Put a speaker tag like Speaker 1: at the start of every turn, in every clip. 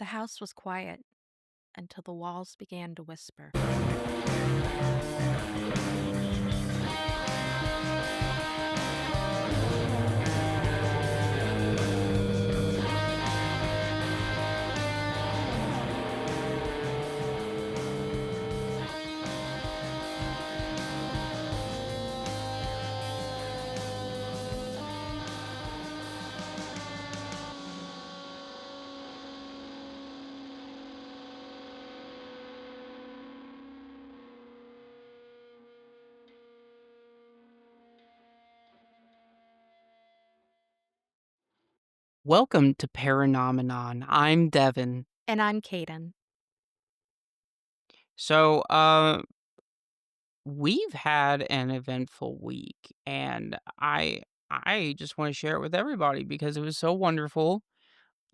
Speaker 1: The house was quiet until the walls began to whisper.
Speaker 2: Welcome to Paranomenon. I'm Devin.
Speaker 1: And I'm Caden.
Speaker 2: So, we've had an eventful week, and I just want to share it with everybody because it was so wonderful.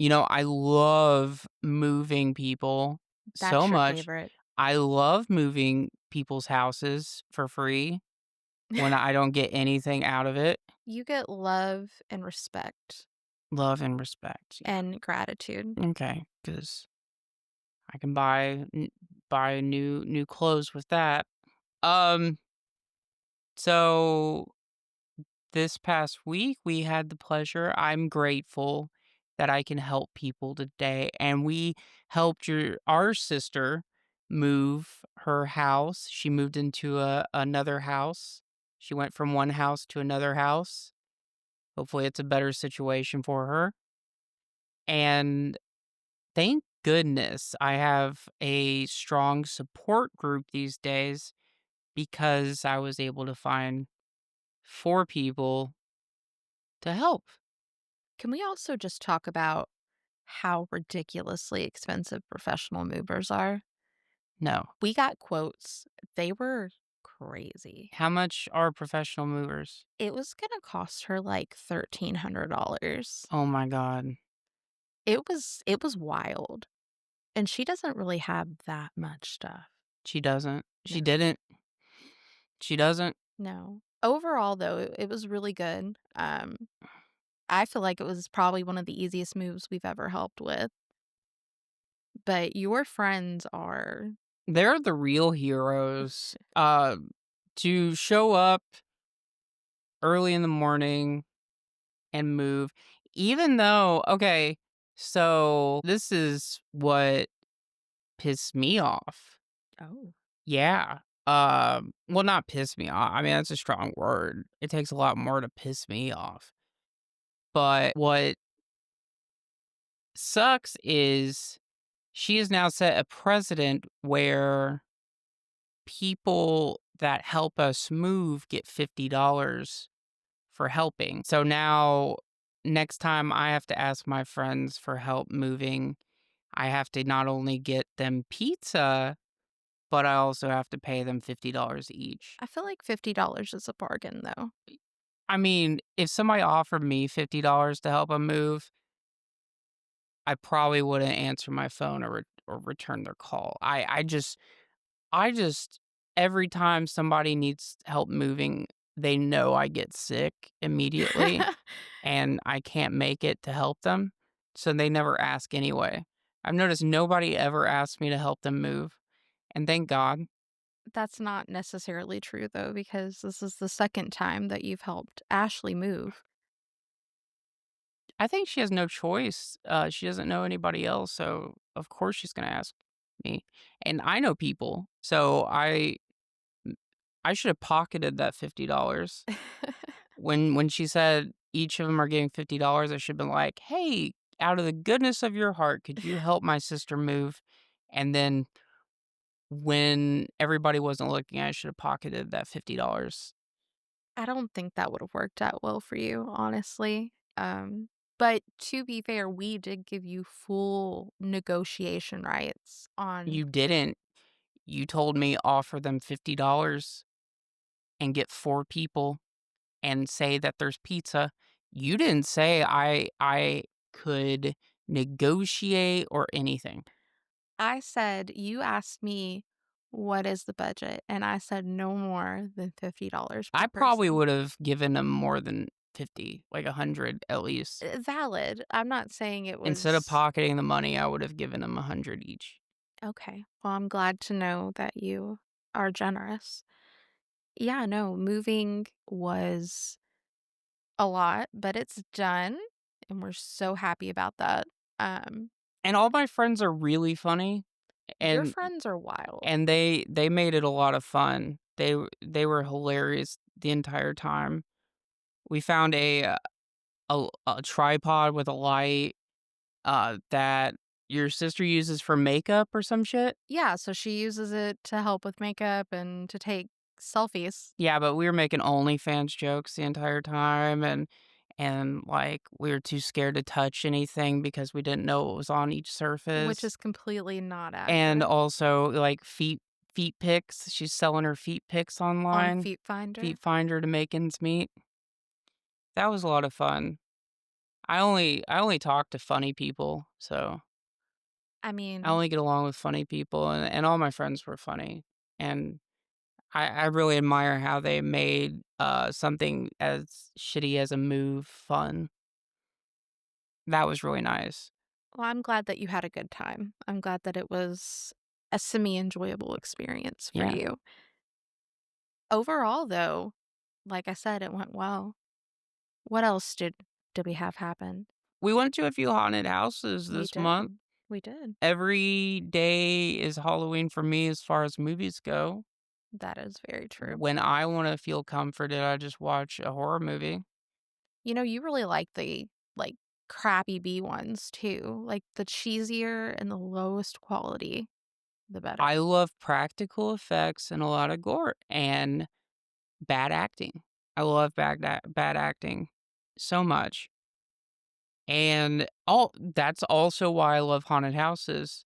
Speaker 2: I love moving people so
Speaker 1: That's your
Speaker 2: much.
Speaker 1: favorite.
Speaker 2: I love moving people's houses for free when I don't get anything out of it.
Speaker 1: You get love and respect
Speaker 2: Love and respect.
Speaker 1: and gratitude.
Speaker 2: Okay, because I can buy new clothes with that. Um. So this past week, we had the pleasure. I'm grateful that I can help people today, and we helped our sister move her house. She moved into another house. She went from one house to another house. Hopefully, it's a better situation for her. And thank goodness I have a strong support group these days because I was able to find four people to help.
Speaker 1: Can we also just talk about how ridiculously expensive professional movers are?
Speaker 2: No.
Speaker 1: We got quotes. They were crazy.
Speaker 2: How much are professional movers?
Speaker 1: It was going to cost her like $1,300.
Speaker 2: Oh my god.
Speaker 1: It was wild. And she doesn't really have that much stuff.
Speaker 2: She doesn't.
Speaker 1: No.
Speaker 2: She didn't. She doesn't.
Speaker 1: No. Overall, though, it was really good. I feel like it was probably one of the easiest moves we've ever helped with. But your friends are
Speaker 2: They're the real heroes. To show up early in the morning and move, even though, okay, so this is what pissed me off.
Speaker 1: Oh.
Speaker 2: Yeah. Well, not piss me off. I mean, that's a strong word. It takes a lot more to piss me off. But what sucks is she has now set a precedent where people that help us move get $50 for helping. So now, next time I have to ask my friends for help moving, I have to not only get them pizza, but I also have to pay them $50 each.
Speaker 1: I feel like $50 is a bargain, though.
Speaker 2: I mean, if somebody offered me $50 to help them move, I probably wouldn't answer my phone or return their call. I just every time somebody needs help moving, they know I get sick immediately and I can't make it to help them, so they never ask anyway. I've noticed nobody ever asks me to help them move, and thank God.
Speaker 1: That's not necessarily true, though, because this is the second time that you've helped Ashley move.
Speaker 2: I think she has no choice. She doesn't know anybody else, so of course she's gonna ask me, and I know people, so I should have pocketed that $50. When she said each of them are getting $50, I should have been like, "Hey, out of the goodness of your heart, could you help my sister move?" And then when everybody wasn't looking, I should have pocketed that $50.
Speaker 1: I don't think that would have worked out well for you, honestly. But to be fair, we did give you full negotiation rights on
Speaker 2: You didn't. You told me offer them $50 and get 4 people and say that there's pizza. You didn't say I could negotiate or anything.
Speaker 1: I said you asked me, "What is the budget?" And I said, "No more than $50 per
Speaker 2: I probably
Speaker 1: person."
Speaker 2: would have given them more than 50, like 100 at least.
Speaker 1: Valid. I'm not saying it
Speaker 2: Instead of
Speaker 1: was
Speaker 2: pocketing the money, I would have given them 100 each.
Speaker 1: okay. Well, I'm glad to know that you are generous. Yeah, no, moving was a lot, but it's done, and we're so happy about that. Um,
Speaker 2: And all my friends are really funny,
Speaker 1: your
Speaker 2: and
Speaker 1: friends are wild.
Speaker 2: they made it a lot of fun. They were hilarious the entire time. We found a tripod with a light, that your sister uses for makeup or some shit?
Speaker 1: Yeah, so she uses it to help with makeup and to take selfies,
Speaker 2: Yeah, but we were making OnlyFans jokes the entire time, and, like, we were too scared to touch anything because we didn't know what was on each
Speaker 1: which
Speaker 2: surface.
Speaker 1: is completely not
Speaker 2: And
Speaker 1: accurate
Speaker 2: also, like, feet pics, she's selling her feet pics
Speaker 1: on
Speaker 2: online,
Speaker 1: Feet Finder.
Speaker 2: Feet Finder to make ends meet. That was a lot of fun. I only talk to funny people, so
Speaker 1: I
Speaker 2: I
Speaker 1: mean,
Speaker 2: only get along with funny people, and all my friends were funny, and I really admire how they made, something as shitty as a move fun. That was really nice.
Speaker 1: well, I'm glad that you had a good time. I'm glad that it was a semi-enjoyable experience for
Speaker 2: Yeah.
Speaker 1: you. Overall, though, like I said, it went well. What else did we have happen?
Speaker 2: We went to a few haunted houses
Speaker 1: We
Speaker 2: this month.
Speaker 1: did. We did.
Speaker 2: Every day is Halloween for me as far as movies go.
Speaker 1: That is very true.
Speaker 2: When I wanna feel comforted, I just watch a horror movie.
Speaker 1: You know, you really like the, like, crappy B ones too. Like, the cheesier and the lowest quality, the better.
Speaker 2: I love practical effects and a lot of gore and bad acting. I love bad acting so much. And all that's also why I love haunted houses,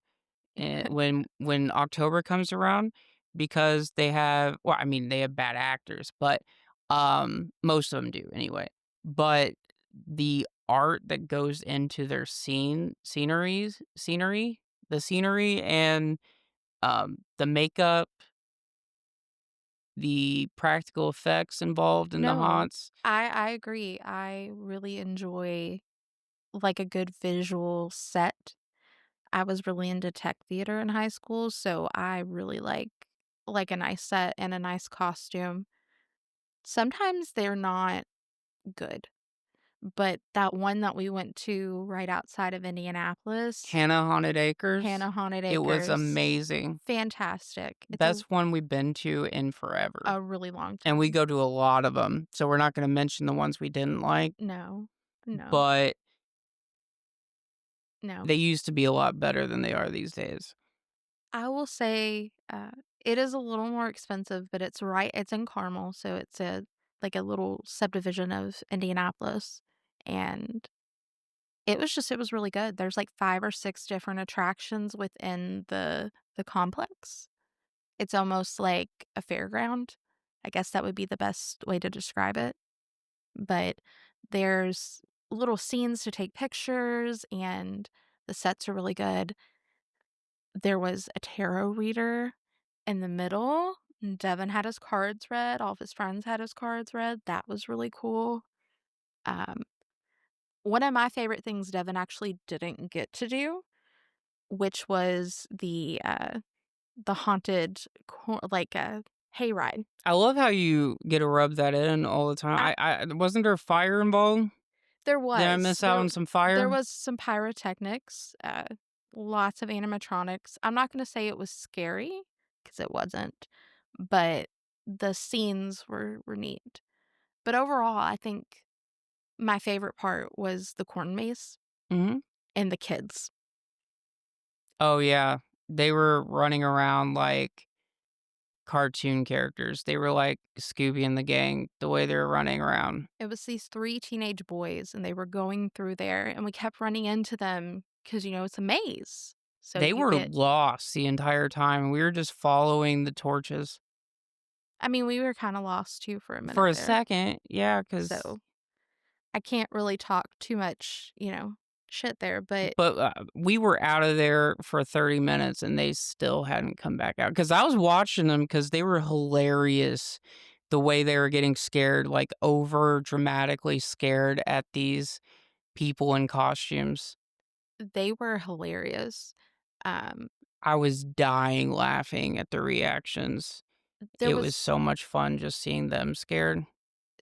Speaker 2: when October comes around because they have well, I mean, they have bad actors, but, most of them do anyway. But the art that goes into their the scenery and, the makeup, the practical effects involved in the
Speaker 1: No,
Speaker 2: haunts.
Speaker 1: I agree. I really enjoy, like, a good visual set. I was really into tech theater in high school, so I really like a nice set and a nice costume. Sometimes they're not good, but that one that we went to right outside of Indianapolis,
Speaker 2: Hannah Haunted Acres,
Speaker 1: Hannah Haunted
Speaker 2: it was
Speaker 1: Acres,
Speaker 2: amazing.
Speaker 1: fantastic. It's
Speaker 2: Best one we've been to in forever,
Speaker 1: a really long
Speaker 2: and we
Speaker 1: time.
Speaker 2: go to a lot of them, so we're not gonna mention the ones we didn't like,
Speaker 1: No, no,
Speaker 2: but
Speaker 1: no.
Speaker 2: they used to be a lot better than they are these days.
Speaker 1: I will say, it is a little more expensive, but it's in Carmel, so it's a like a little subdivision of Indianapolis, and it was really good. There's, like, 5 or 6 different attractions within the complex. It's almost like a fairground. I guess that would be the best way to describe it, but there's little scenes to take pictures, and the sets are really good. There was a tarot reader in the middle, and Devin had his cards read, all of his friends had his cards read, that was really cool. Um, one of my favorite things Devin actually didn't get to do, which was the haunted hayride.
Speaker 2: I love how you get to rub that in all the time.
Speaker 1: I
Speaker 2: I wasn't there fire involved?
Speaker 1: There
Speaker 2: Did I
Speaker 1: was.
Speaker 2: miss out on some
Speaker 1: There
Speaker 2: fire?
Speaker 1: was some pyrotechnics, lots of animatronics. I'm not gonna say it was scary, because it wasn't, but the scenes were neat. But overall, I think my favorite part was the corn maze
Speaker 2: Mhm.
Speaker 1: and the kids.
Speaker 2: Oh, yeah. They were running around like cartoon characters. They were like Scooby and the gang, the way they were running around.
Speaker 1: It was these 3 teenage boys, and they were going through there, and we kept running into them because it's a maze. So
Speaker 2: They
Speaker 1: you
Speaker 2: were
Speaker 1: get
Speaker 2: lost the entire time. We were just following the torches.
Speaker 1: I mean, we were kinda lost too for a
Speaker 2: For
Speaker 1: minute
Speaker 2: a
Speaker 1: there.
Speaker 2: second, yeah, because
Speaker 1: So I can't really talk too much, shit there, but
Speaker 2: but, we were out of there for 30 minutes, and they still hadn't come back out. Because I was watching them because they were hilarious the way they were getting scared, like, over dramatically scared at these people in costumes.
Speaker 1: They were hilarious. Um,
Speaker 2: I was dying laughing at the reactions.
Speaker 1: there
Speaker 2: It was
Speaker 1: was
Speaker 2: so much fun just seeing them scared.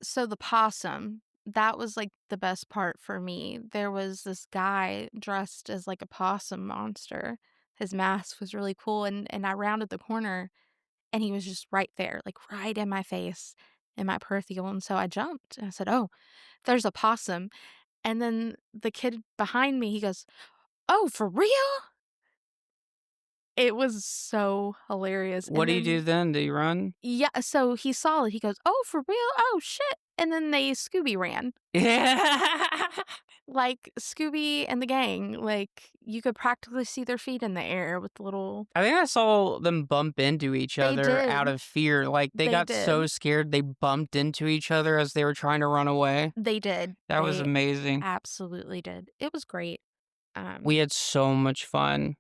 Speaker 1: so the possum, that was, like, the best part for me. There was this guy dressed as, like, a possum monster. His mask was really cool, and I rounded the corner, and he was just right there, like, right in my face, in my peripheral, and so I jumped, and I said, "Oh, there's a possum," and then the kid behind me, he goes, "Oh, for real?" It was so hilarious,
Speaker 2: What
Speaker 1: and
Speaker 2: do you do
Speaker 1: then
Speaker 2: then? Do you run?
Speaker 1: yeah, so he saw it, he goes, "Oh, for real? Oh, shit," and then they Scooby ran.
Speaker 2: Yeah.
Speaker 1: Like, Scooby and the gang, like, you could practically see their feet in the air with little
Speaker 2: I think I saw them bump into each
Speaker 1: they
Speaker 2: other out
Speaker 1: did,
Speaker 2: of fear, like, they
Speaker 1: they
Speaker 2: got so
Speaker 1: did,
Speaker 2: scared they bumped into each other as they were trying to run away.
Speaker 1: they did,
Speaker 2: That was
Speaker 1: they
Speaker 2: amazing.
Speaker 1: absolutely did. It was great.
Speaker 2: We
Speaker 1: Um,
Speaker 2: had so much fun.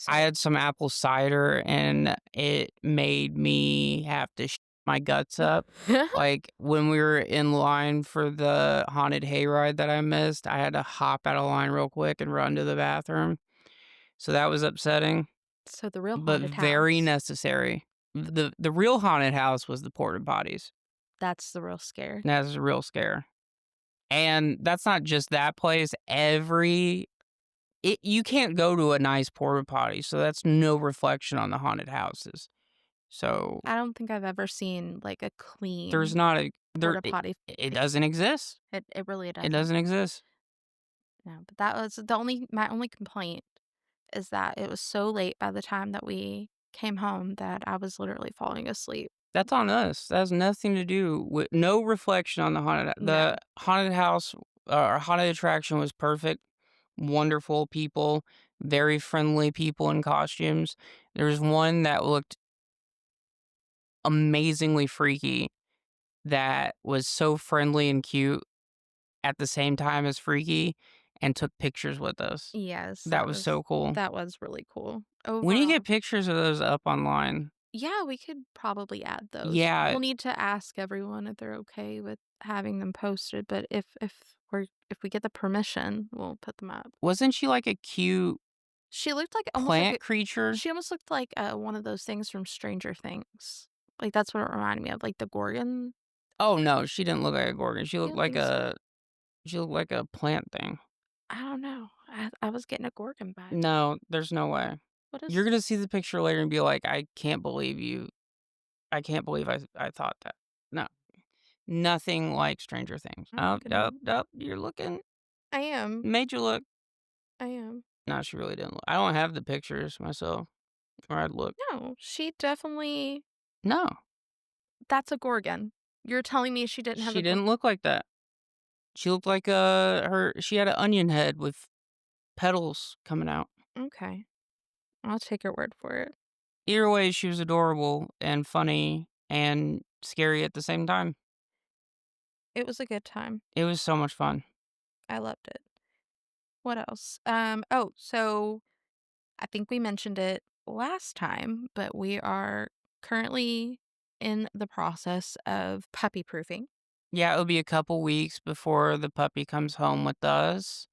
Speaker 2: I
Speaker 1: so
Speaker 2: had some apple cider, and it made me have to my guts up. Like, when we were in line for the haunted hayride that I missed, I had to hop out of line real quick and run to the bathroom, so that was upsetting,
Speaker 1: so the real
Speaker 2: but
Speaker 1: haunted
Speaker 2: very
Speaker 1: house,
Speaker 2: necessary. The real haunted house was the porta potties.
Speaker 1: that's the real scare.
Speaker 2: That's a real scare, and that's not just that place, you can't go to a nice porta potty, so that's no reflection on the haunted houses. So,
Speaker 1: I don't think I've ever seen, like, a
Speaker 2: there's
Speaker 1: clean
Speaker 2: not a there
Speaker 1: porta potty
Speaker 2: it
Speaker 1: pic
Speaker 2: doesn't exist.
Speaker 1: it really
Speaker 2: It
Speaker 1: doesn't.
Speaker 2: doesn't exist.
Speaker 1: No, but that was the only my only complaint is that it was so late by the time that we came home that I was literally falling asleep.
Speaker 2: That's on us. That has nothing to do with no reflection on the
Speaker 1: No.
Speaker 2: haunted house, or haunted attraction was perfect, wonderful people, very friendly people in costumes. There's one that looked amazingly freaky that was so friendly and cute at the same time as freaky and took pictures with us.
Speaker 1: Yes,
Speaker 2: That was so cool.
Speaker 1: that was really cool.
Speaker 2: We need to get
Speaker 1: Overall
Speaker 2: pictures of those up online.
Speaker 1: yeah, we could probably add those.
Speaker 2: Yeah,
Speaker 1: We'll need to ask everyone if they're okay with having them posted, but if we get the permission, we'll put them up.
Speaker 2: wasn't she like a cute
Speaker 1: She looked like almost like
Speaker 2: plant creature?
Speaker 1: she almost looked like, one of those things from Stranger Things. Like, that's what it reminded me of, like the Gorgon?
Speaker 2: Oh, no, she didn't look like a Gorgon.
Speaker 1: You don't think so?
Speaker 2: She looked like a plant thing.
Speaker 1: I don't know. I was getting a Gorgon vibe.
Speaker 2: No, there's no way.
Speaker 1: What
Speaker 2: You're
Speaker 1: is
Speaker 2: gonna see the picture later and be like, I can't believe I thought that." No, nothing like Stranger Things.
Speaker 1: I'm
Speaker 2: Oh,
Speaker 1: looking
Speaker 2: nope,
Speaker 1: at
Speaker 2: nope, you're looking
Speaker 1: I am.
Speaker 2: made you look.
Speaker 1: I am.
Speaker 2: No, she really didn't look. I don't have the pictures myself, or I'd look.
Speaker 1: No, she definitely
Speaker 2: No,
Speaker 1: that's a Gorgon. You're telling me she didn't have
Speaker 2: she
Speaker 1: a Gor
Speaker 2: didn't look like that. She looked like, she had an onion head with petals coming out.
Speaker 1: okay. I'll take your word for it.
Speaker 2: Either way, she was adorable and funny and scary at the same time.
Speaker 1: It was a good time.
Speaker 2: It was so much fun.
Speaker 1: I loved it. What else? Oh, so I think we mentioned it last time, but we are currently in the process of puppy proofing.
Speaker 2: Yeah, it'll be a couple weeks before the puppy comes home with us,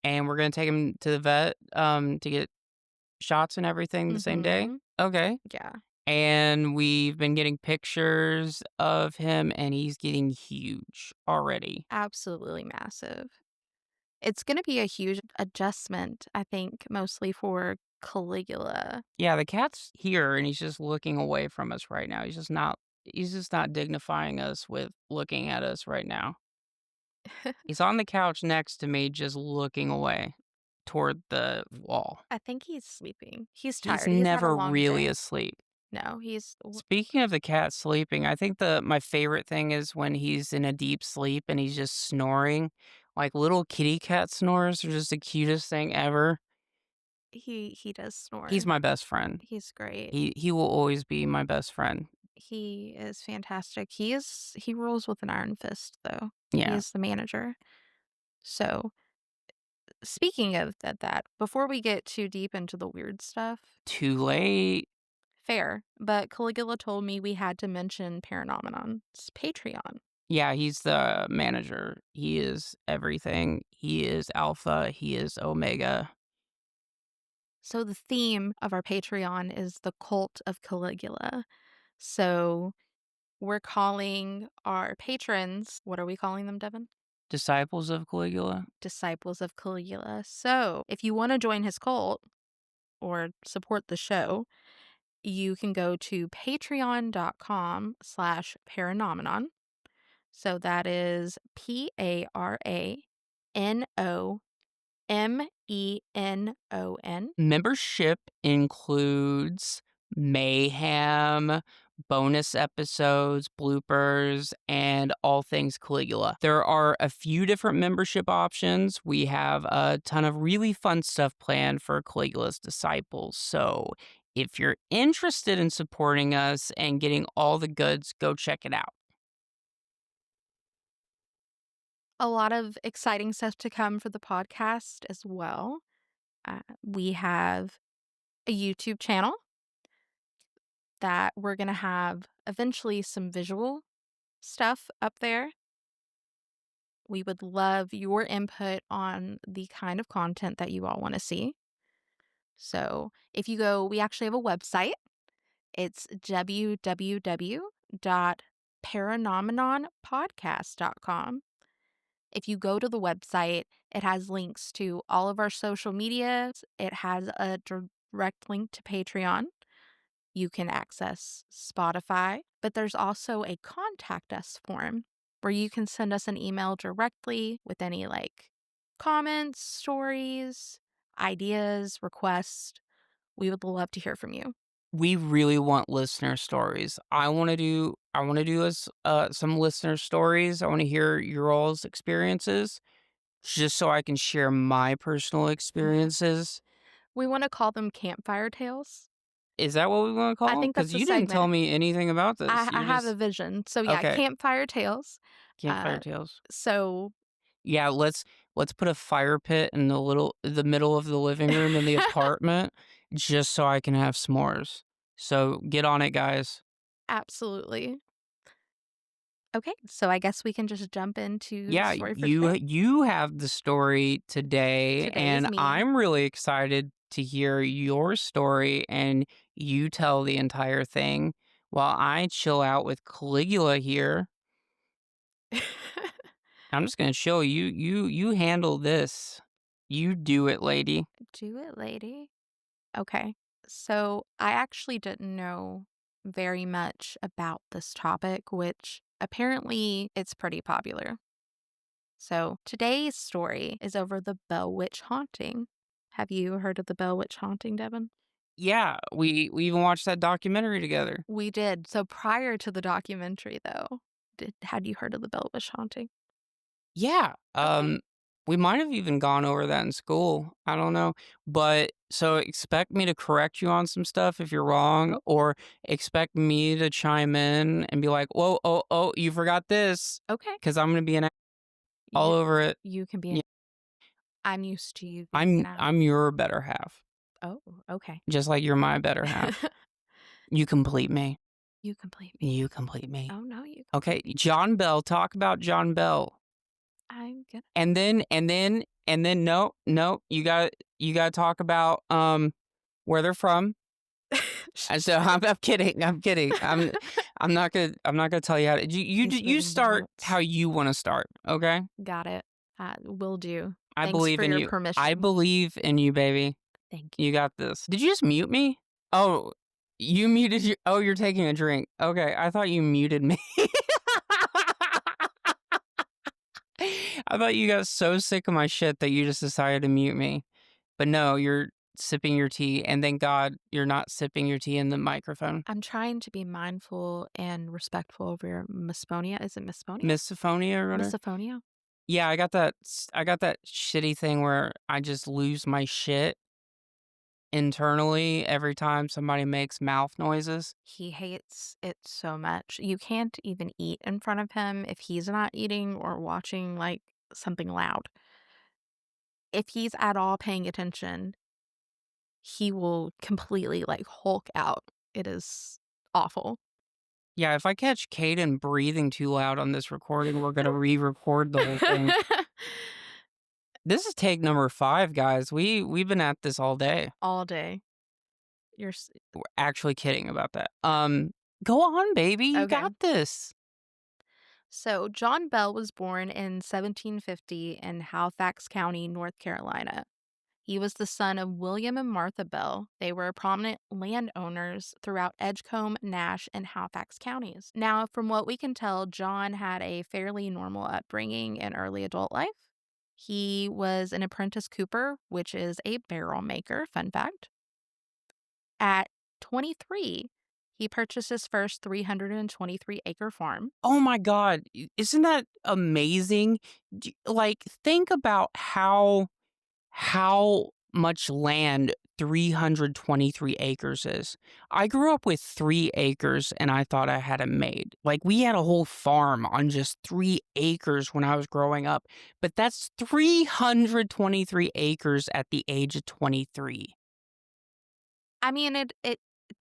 Speaker 2: and we're gonna take him to the vet, to get shots and everything the same day.
Speaker 1: Mhm.
Speaker 2: Okay.
Speaker 1: Yeah,
Speaker 2: And we've been getting pictures of him, and he's getting huge already.
Speaker 1: absolutely massive. It's gonna be a huge adjustment, I think, mostly for Caligula.
Speaker 2: Yeah, the cat's here, and he's just looking away from us right now. He's just not dignifying us with looking at us right now. He's on the couch next to me just looking away toward the wall.
Speaker 1: I think he's sleeping. He's
Speaker 2: He's
Speaker 1: tired. He's had a
Speaker 2: never
Speaker 1: long
Speaker 2: really
Speaker 1: day.
Speaker 2: asleep.
Speaker 1: No, he's
Speaker 2: Speaking of the cat sleeping, I think my favorite thing is when he's in a deep sleep and he's just snoring. Like, little kitty cat snores are just the cutest thing ever.
Speaker 1: he does
Speaker 2: He's
Speaker 1: snore.
Speaker 2: my best friend.
Speaker 1: He's great.
Speaker 2: He will always be my best friend.
Speaker 1: He is fantastic. He rules with an iron fist, though. He
Speaker 2: Yeah.
Speaker 1: is the manager. So, speaking of that, before we get too deep into the weird stuff,
Speaker 2: Too late.
Speaker 1: Fair, but Caligula told me we had to mention Paranomenon's Patreon.
Speaker 2: Yeah, he's the manager. He is everything. He is alpha. He is omega.
Speaker 1: So the theme of our Patreon is the cult of Caligula. So we're calling our patrons, what are we calling them, Devin?
Speaker 2: Disciples of Caligula.
Speaker 1: Disciples of Caligula. So if you want to join his cult or support the show, you can go to patreon.com/paranomenon. So that is Paranomenon.
Speaker 2: Membership includes mayhem, bonus episodes, bloopers, and all things Caligula. There are a few different membership options. We have a ton of really fun stuff planned for Caligula's disciples. So if you're interested in supporting us and getting all the goods, go check it out.
Speaker 1: A lot of exciting stuff to come for the podcast as well. We have a YouTube channel that we're going to have eventually some visual stuff up there. We would love your input on the kind of content that you all want to see. So if you go, we actually have a website. It's www.paranomenonpodcast.com. If you go to the website, it has links to all of our social media. It has a direct link to Patreon. You can access Spotify, but there's also a contact us form where you can send us an email directly with any comments, stories, ideas, requests. We would love to hear from you.
Speaker 2: We really want listener stories. I want to do some listener stories. I want to hear your all's experiences just so I can share my personal experiences.
Speaker 1: We want to call them campfire tales.
Speaker 2: Is that what we want to
Speaker 1: I
Speaker 2: call them?
Speaker 1: think that's
Speaker 2: Because
Speaker 1: the
Speaker 2: you didn't tell
Speaker 1: segment.
Speaker 2: me anything about this.
Speaker 1: I
Speaker 2: You're
Speaker 1: have a
Speaker 2: just
Speaker 1: vision. So yeah,
Speaker 2: okay.
Speaker 1: campfire tales.
Speaker 2: Campfire
Speaker 1: Uh,
Speaker 2: tales.
Speaker 1: so
Speaker 2: Yeah, let's put a fire pit in the middle of the living room in the apartment just so I can have s'mores. So get on it, guys.
Speaker 1: absolutely. Okay, so I guess we can just jump into the
Speaker 2: Yeah,
Speaker 1: story for
Speaker 2: you
Speaker 1: today.
Speaker 2: you have the story today,
Speaker 1: Today is
Speaker 2: and
Speaker 1: me.
Speaker 2: I'm really excited to hear your story and you tell the entire thing while I chill out with Caligula here. I'm just gonna chill. You handle this. You do it, lady.
Speaker 1: Do it, lady. Okay. So I actually didn't know very much about this topic, which apparently it's pretty popular. So today's story is over the Bell Witch haunting. Have you heard of the Bell Witch haunting, Devin?
Speaker 2: Yeah, we even watched that documentary together.
Speaker 1: We did. So prior to the documentary, though, had you heard of the Bell Witch haunting?
Speaker 2: Yeah,
Speaker 1: Okay.
Speaker 2: we might have even gone over that in school, I don't know, but so expect me to correct you on some stuff if you're wrong,
Speaker 1: Oh,
Speaker 2: or expect me to chime in and be like, "Whoa, oh, oh, you forgot this,"
Speaker 1: okay.
Speaker 2: because 'cause I'm gonna be an all
Speaker 1: Yeah,
Speaker 2: over it.
Speaker 1: you can be
Speaker 2: Yeah,
Speaker 1: an I'm used to you being
Speaker 2: I'm
Speaker 1: an ass.
Speaker 2: I'm your better half,
Speaker 1: Oh, okay.
Speaker 2: just like you're my better half. You complete me.
Speaker 1: You complete me.
Speaker 2: You complete me.
Speaker 1: Oh, no, you
Speaker 2: Okay,
Speaker 1: complete me.
Speaker 2: John Bell, talk about John Bell.
Speaker 1: I'm gonna
Speaker 2: And then no, no, you gotta talk about, where they're from. And so I'm kidding, I'm kidding. I'm not gonna tell you how to
Speaker 1: He's
Speaker 2: you
Speaker 1: moving the
Speaker 2: start how
Speaker 1: notes.
Speaker 2: you wanna start, okay?
Speaker 1: Got it. Will do.
Speaker 2: I
Speaker 1: Thanks
Speaker 2: believe
Speaker 1: for
Speaker 2: in
Speaker 1: your
Speaker 2: you. I
Speaker 1: permission.
Speaker 2: believe in you, baby.
Speaker 1: Thank you.
Speaker 2: You got this. Did you just mute me? Oh, you muted you oh, you're taking a drink. Okay, I thought you muted me. I thought you got so sick of my shit that you just decided to mute me. But no, you're sipping your tea, and thank God you're not sipping your tea in the microphone.
Speaker 1: I'm trying to be mindful and respectful of your misophonia. Is it misophonia?
Speaker 2: Misophonia or whatever?
Speaker 1: Misophonia?
Speaker 2: Yeah, I got that shitty thing where I just lose my shit internally every time somebody makes mouth noises.
Speaker 1: He hates it so much. You can't even eat in front of him if he's not eating or watching something loud. If he's at all paying attention, he will completely hulk out. It is awful.
Speaker 2: Yeah, if I catch Caden breathing too loud on this recording, we're gonna re-record the whole thing. This is take number 5, guys. We've been at this all day.
Speaker 1: All day. You're s
Speaker 2: We're actually kidding about that. Go on, baby. You
Speaker 1: Okay.
Speaker 2: got this.
Speaker 1: So, John Bell was born in 1750 in Halifax County, North Carolina. He was the son of William and Martha Bell. They were prominent landowners throughout Edgecombe, Nash, and Halifax counties. Now, from what we can tell, John had a fairly normal upbringing in early adult life. He was an apprentice cooper, which is a barrel maker, fun fact. At 23, he purchased his first 323-acre farm.
Speaker 2: Oh my god, isn't that amazing? Like, think about how much land 323 acres is. I grew up with 3 acres and I thought I had it made. Like, we had a whole farm on just 3 acres when I was growing up, but that's 323 acres at the age of 23.
Speaker 1: I mean, it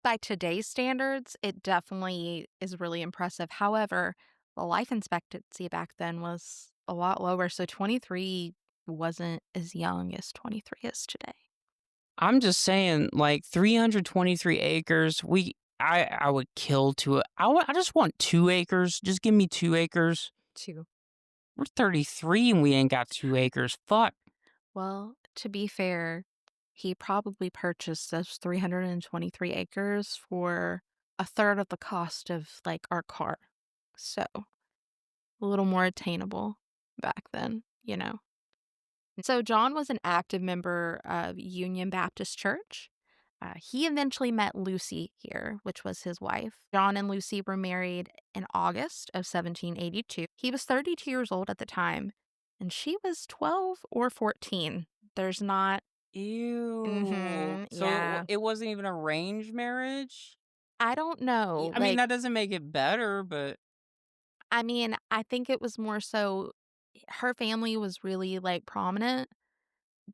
Speaker 1: by today's standards, it definitely is really impressive. However, the life expectancy back then was a lot lower, so 23 wasn't as young as 23 is today.
Speaker 2: I'm just saying, like, 323 acres, I would kill to I just want 2 acres, just give me 2 acres.
Speaker 1: Too.
Speaker 2: We're 33 and we ain't got 2 acres, fuck.
Speaker 1: Well, to be fair, he probably purchased those 323 acres for a third of the cost of, like, our car. So, a little more attainable back then, you know? So, John was an active member of Union Baptist Church. He eventually met Lucy here, which was his wife. John and Lucy were married in August of 1782. He was 32 years old at the time, and she was 12 or 14. There's not.
Speaker 2: Ew.
Speaker 1: Mhm,
Speaker 2: So
Speaker 1: yeah.
Speaker 2: it wasn't even arranged marriage?
Speaker 1: I don't know,
Speaker 2: I mean,
Speaker 1: like,
Speaker 2: that doesn't make it better, but
Speaker 1: I mean, I think it was more so her family was really, like, prominent.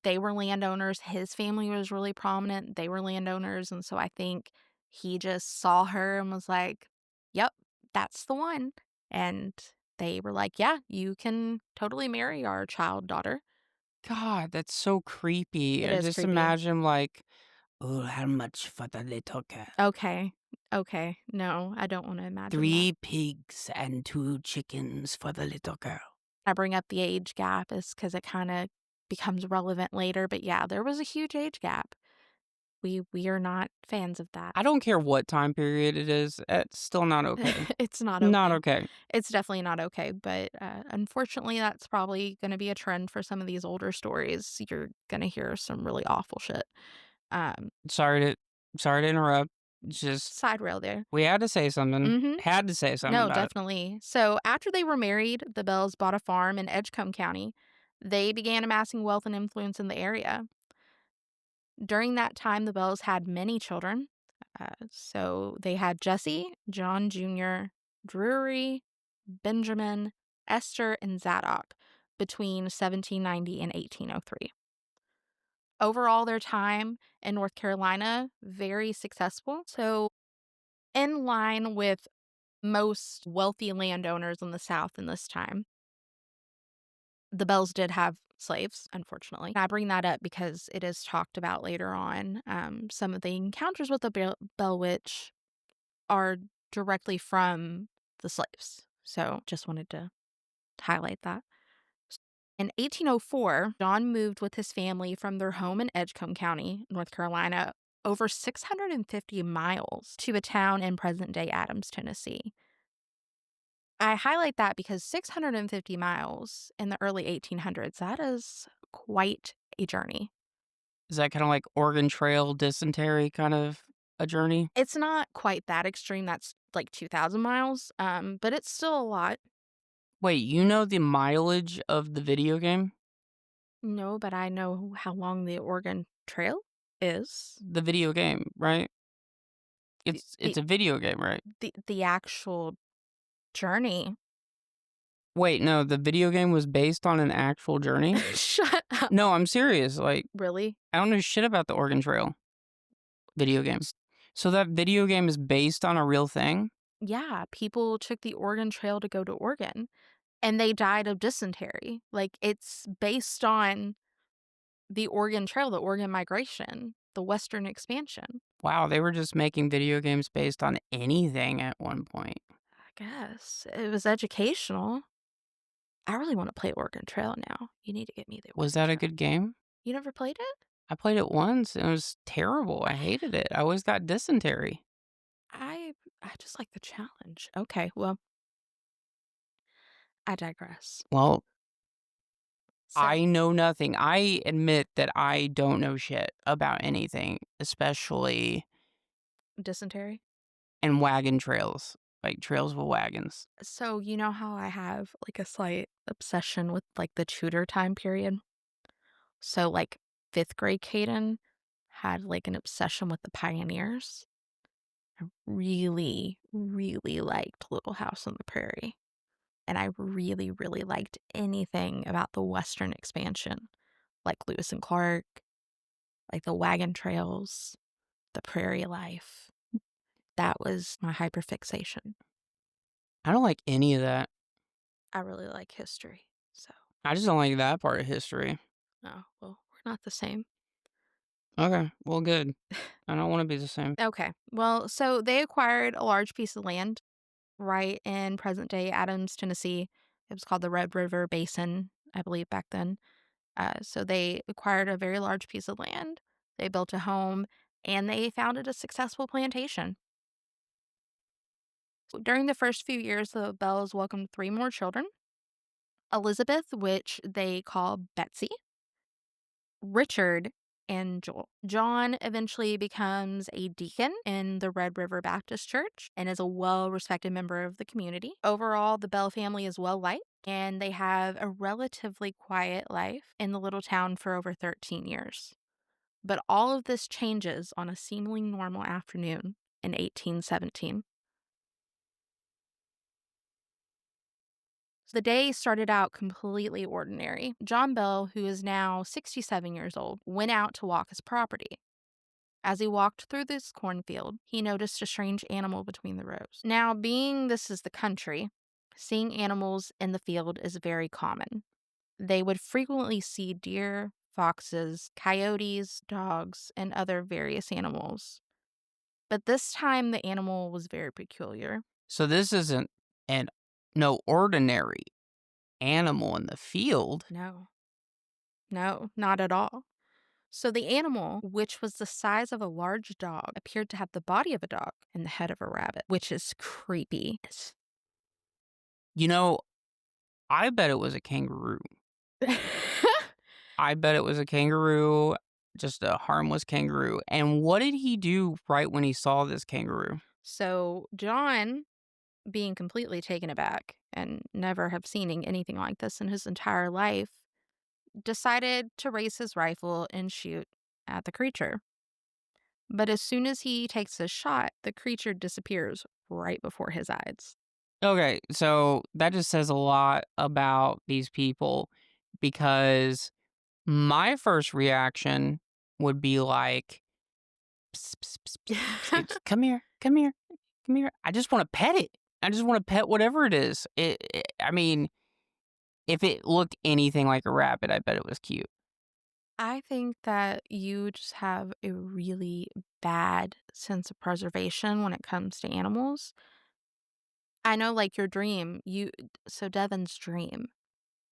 Speaker 1: They were landowners, his family was really prominent, they were landowners, and so I think he just saw her and was like, "Yep, that's the one," and they were like, "Yeah, you can totally marry our child daughter."
Speaker 2: God, that's so creepy.
Speaker 1: It
Speaker 2: I
Speaker 1: is
Speaker 2: just
Speaker 1: creepy.
Speaker 2: imagine like, "Oh, how much for the little girl?
Speaker 1: Okay, okay, no, I don't wanna imagine that.
Speaker 2: 3 pigs and 2 chickens for the little girl."
Speaker 1: I bring up the age gap is because it kinda becomes relevant later, but yeah, there was a huge age gap. We are not fans of that.
Speaker 2: I don't care what time period it is, it's still not okay.
Speaker 1: It's not
Speaker 2: Not
Speaker 1: okay.
Speaker 2: okay.
Speaker 1: It's definitely not okay, but, unfortunately, that's probably gonna be a trend for some of these older stories. You're gonna hear some really awful shit. Um,
Speaker 2: Sorry to sorry to interrupt. Just
Speaker 1: Side rail there.
Speaker 2: we had to say something.
Speaker 1: Mhm.
Speaker 2: Had to say something
Speaker 1: No,
Speaker 2: about it.
Speaker 1: definitely. So, after they were married, the Bells bought a farm in Edgecombe County. They began amassing wealth and influence in the area. During that time, the Bells had many children. So they had Jesse, John Jr., Drury, Benjamin, Esther, and Zadok between 1790 and 1803. Overall, their time in North Carolina, very successful. So, in line with most wealthy landowners in the South in this time, the Bells did have slaves, unfortunately. I bring that up because it is talked about later on. Some of the encounters with the Bell Witch are directly from the slaves. So just wanted to highlight that. In 1804, John moved with his family from their home in Edgecombe County, North Carolina, over 650 miles to a town in present day Adams, Tennessee. I highlight that because 650 miles in the early 1800s, that is quite a journey.
Speaker 2: Is that kinda like Oregon Trail dysentery kind of a journey?
Speaker 1: It's not quite that extreme. That's like 2,000 miles, but it's still a lot.
Speaker 2: Wait, you know the mileage of the video game?
Speaker 1: No, but I know how long the Oregon Trail is.
Speaker 2: The video game, right?
Speaker 1: The
Speaker 2: It's
Speaker 1: the
Speaker 2: a video game, right?
Speaker 1: the actual journey.
Speaker 2: Wait, no, the video game was based on an actual journey?
Speaker 1: Shut up.
Speaker 2: No, I'm serious, like,
Speaker 1: Really?
Speaker 2: I don't know shit about the Oregon Trail video game. So that video game is based on a real thing?
Speaker 1: Yeah, people took the Oregon Trail to go to Oregon, and they died of dysentery. Like, it's based on the Oregon Trail, the Oregon migration, the Western expansion.
Speaker 2: Wow, they were just making video games based on anything at one point.
Speaker 1: I guess. It was educational. I really wanna play Oregon Trail now. You need to get me the
Speaker 2: Was
Speaker 1: Oregon
Speaker 2: that a
Speaker 1: Trail.
Speaker 2: good game?
Speaker 1: You never played it?
Speaker 2: I played it once, and it was terrible. I hated it. I always got dysentery.
Speaker 1: I I just like the challenge. Okay, well, I digress.
Speaker 2: Well,
Speaker 1: So
Speaker 2: I know nothing. I admit that I don't know shit about anything, especially
Speaker 1: dysentery?
Speaker 2: in wagon trails, like trails with wagons.
Speaker 1: So, you know how I have, like, a slight obsession with, like, the Tudor time period? So, like, 5th grade Caden had, like, an obsession with the pioneers. I really, really liked Little House on the Prairie, and I really, really liked anything about the Western expansion, like Lewis and Clark, like the wagon trails, the prairie life. That was my hyperfixation.
Speaker 2: I don't like any of that.
Speaker 1: I really like history, so
Speaker 2: I just don't like that part of history.
Speaker 1: oh, well, we're not the same.
Speaker 2: Okay, well, good. I don't wanna be the same.
Speaker 1: Okay, well, so they acquired a large piece of land right in present-day Adams, Tennessee. It was called the Red River Basin, I believe, back then. So they acquired a very large piece of land, they built a home, and they founded a successful plantation. During the first few years, the Bells welcomed 3 more children: Elizabeth, which they call Betsy, Richard, and Joel. John eventually becomes a deacon in the Red River Baptist Church and is a well respected member of the community. Overall, the Bell family is well liked and they have a relatively quiet life in the little town for over 13 years. But all of this changes on a seemingly normal afternoon in 1817. The day started out completely ordinary. John Bell, who is now 67 years old, went out to walk his property. As he walked through this cornfield, he noticed a strange animal between the rows. Now, being this is the country, seeing animals in the field is very common. They would frequently see deer, foxes, coyotes, dogs, and other various animals. But this time the animal was very peculiar.
Speaker 2: So this isn't an no ordinary animal in the field.
Speaker 1: No, no, not at all. So the animal, which was the size of a large dog, appeared to have the body of a dog and the head of a rabbit, which is creepy.
Speaker 2: You know, I bet it was a kangaroo. I bet it was a kangaroo, just a harmless kangaroo. And what did he do right when he saw this kangaroo?
Speaker 1: So John, being completely taken aback and never have seen anything like this in his entire life, decided to raise his rifle and shoot at the creature. But as soon as he takes his shot, the creature disappears right before his eyes.
Speaker 2: Okay, so that just says a lot about these people because my first reaction would be like, "Psst, psst, psst, psst, psst, psst, come here, come here, come here. I just want to pet it. I just want to pet whatever it is. I mean, if it looked anything like a rabbit, I bet it was cute.
Speaker 1: I think that you just have a really bad sense of preservation when it comes to animals. I know, like, your dream, so Devin's dream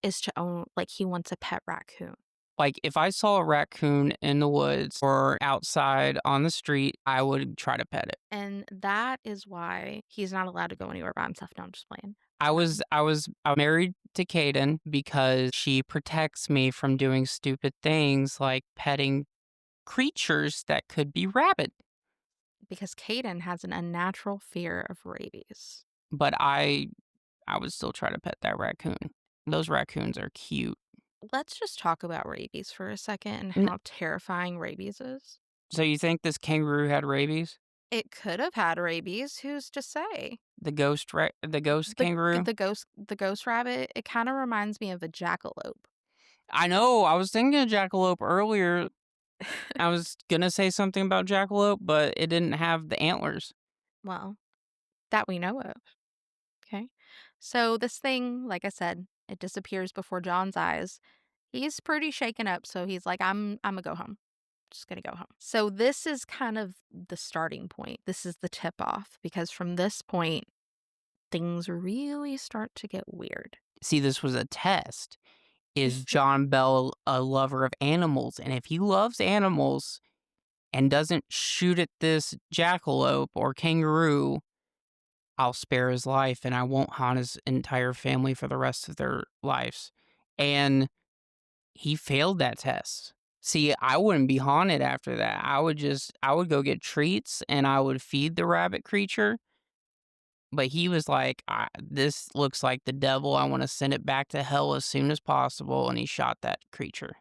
Speaker 1: is to own, like, he wants a pet raccoon.
Speaker 2: Like, if I saw a raccoon in the woods or outside on the street, I would try to pet it.
Speaker 1: And that is why he's not allowed to go anywhere by himself. No, I'm just playing.
Speaker 2: I'm married to Kaden because she protects me from doing stupid things like petting creatures that could be rabid.
Speaker 1: Because Caden has an unnatural fear of rabies.
Speaker 2: But I would still try to pet that raccoon. Those raccoons are cute.
Speaker 1: Let's just talk about rabies for a second and
Speaker 2: N
Speaker 1: how terrifying rabies is.
Speaker 2: So you think this kangaroo had rabies?
Speaker 1: It could have had rabies, who's to say?
Speaker 2: The ghost kangaroo?
Speaker 1: The ghost rabbit, it kinda reminds me of a jackalope.
Speaker 2: I know, I was thinking of jackalope earlier. I was gonna say something about jackalope, but it didn't have the antlers.
Speaker 1: Well, that we know of. Okay. So this thing, like I said, it disappears before John's eyes. He's pretty shaken up, so he's like, I'm gonna go home. Just gonna go home. So this is kind of the starting point. This is the tip off because from this point, things really start to get weird.
Speaker 2: See, this was a test. Is John Bell a lover of animals? And if he loves animals and doesn't shoot at this jackalope or kangaroo, I'll spare his life and I won't haunt his entire family for the rest of their lives. And he failed that test. See, I wouldn't be haunted after that. I would go get treats and I would feed the rabbit creature. But he was like, this looks like the devil. I want to send it back to hell as soon as possible. And he shot that creature.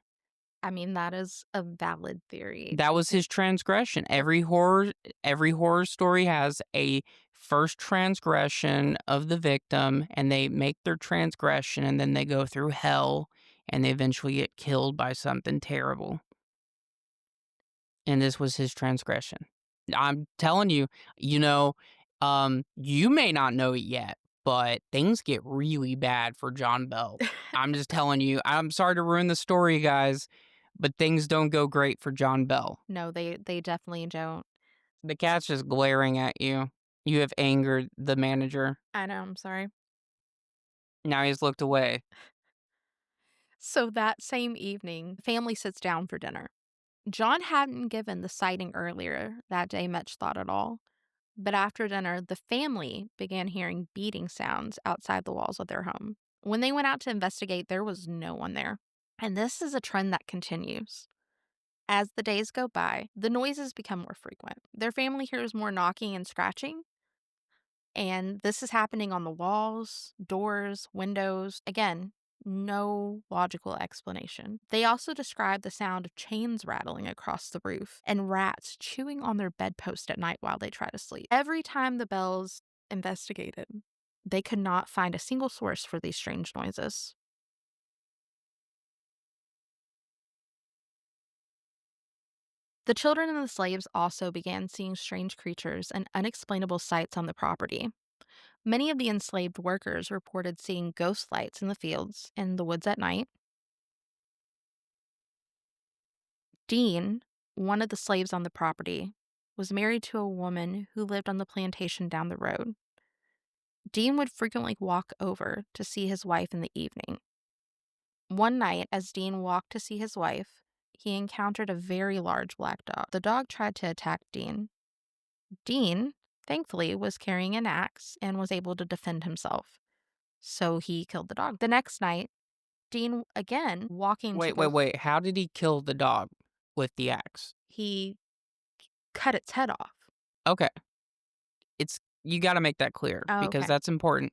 Speaker 1: I mean, that is a valid theory.
Speaker 2: That was his transgression.
Speaker 1: Yep.
Speaker 2: Every horror story has a first transgression of the victim, and they make their transgression, and then they go through hell, and they eventually get killed by something terrible. And this was his transgression. I'm telling you, you know, you may not know it yet, but things get really bad for John Bell. I'm just telling you. I'm sorry to ruin the story, guys, but things don't go great for John Bell.
Speaker 1: No, they definitely don't.
Speaker 2: The cat's just glaring at you. You have angered the manager.
Speaker 1: I know, I'm sorry.
Speaker 2: Now he's looked away.
Speaker 1: So that same evening, the family sits down for dinner. John hadn't given the sighting earlier that day much thought at all. But after dinner, the family began hearing beating sounds outside the walls of their home. When they went out to investigate, there was no one there. And this is a trend that continues. As the days go by, the noises become more frequent. Their family hears more knocking and scratching, and this is happening on the walls, doors, windows. Again, no logical explanation. They also describe the sound of chains rattling across the roof and rats chewing on their bedpost at night while they try to sleep. Every time the Bells investigated, they could not find a single source for these strange noises. The children and the slaves also began seeing strange creatures and unexplainable sights on the property. Many of the enslaved workers reported seeing ghost lights in the fields and the woods at night. Dean, one of the slaves on the property, was married to a woman who lived on the plantation down the road. Dean would frequently walk over to see his wife in the evening. One night, as Dean walked to see his wife, he encountered a very large black dog. The dog tried to attack Dean. Dean, thankfully, was carrying an axe and was able to defend himself. So he killed the dog. The next night, Dean again walking to
Speaker 2: Wait, wait,
Speaker 1: go.
Speaker 2: wait. How did he kill the dog with the axe?
Speaker 1: He cut its head off.
Speaker 2: Okay. It's you gotta make that clear
Speaker 1: Oh,
Speaker 2: because
Speaker 1: okay.
Speaker 2: that's important.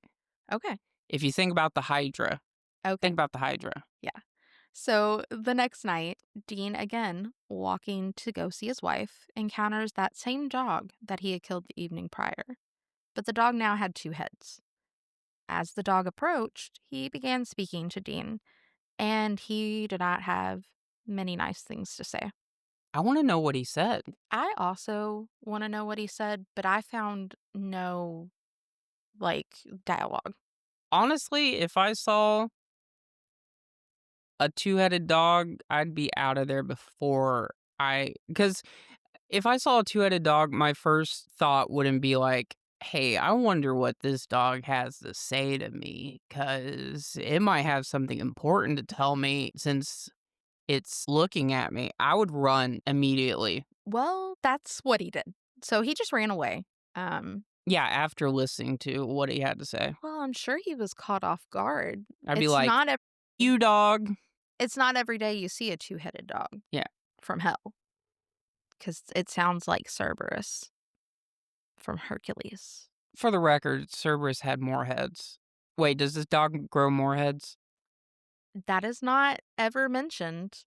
Speaker 1: Okay.
Speaker 2: If you think about the Hydra,
Speaker 1: Okay.
Speaker 2: think about the Hydra.
Speaker 1: Yeah. So the next night, Dean, again walking to go see his wife, encounters that same dog that he had killed the evening prior. But the dog now had two heads. As the dog approached, he began speaking to Dean, and he did not have many nice things to say.
Speaker 2: I wanna know what he said.
Speaker 1: I also want to know what he said, but I found no, like, dialogue.
Speaker 2: Honestly, if I saw a two-headed dog, I'd be out of there before because if I saw a two-headed dog, my first thought wouldn't be like, "Hey, I wonder what this dog has to say to me, because it might have something important to tell me since it's looking at me." I would run immediately.
Speaker 1: Well, that's what he did. So he just ran away. Um,
Speaker 2: Yeah, after listening to what he had to say.
Speaker 1: well, I'm sure he was caught off guard.
Speaker 2: I'd be
Speaker 1: It's
Speaker 2: like,
Speaker 1: not every,
Speaker 2: "You dog."
Speaker 1: it's not every day you see a two-headed dog
Speaker 2: Yeah.
Speaker 1: from hell, because it sounds like Cerberus from Hercules.
Speaker 2: For the record, Cerberus had more heads. Wait, does this dog grow more heads?
Speaker 1: That is not ever mentioned.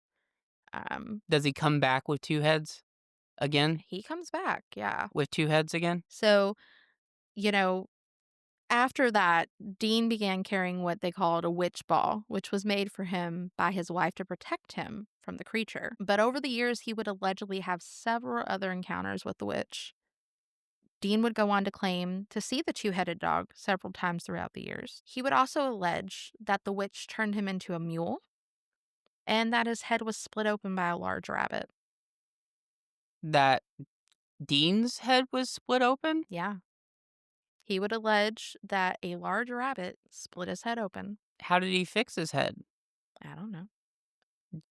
Speaker 2: Does he come back with 2 heads again?
Speaker 1: He comes back, yeah.
Speaker 2: With 2 heads again?
Speaker 1: So, you know, After that, Dean began carrying what they called a witch ball, which was made for him by his wife to protect him from the creature. But over the years, he would allegedly have several other encounters with the witch. Dean would go on to claim to see the two-headed dog several times throughout the years. He would also allege that the witch turned him into a mule and that his head was split open by a large rabbit.
Speaker 2: That Dean's head was split open?
Speaker 1: Yeah. He would allege that a large rabbit split his head open.
Speaker 2: How did he fix his head?
Speaker 1: I don't know.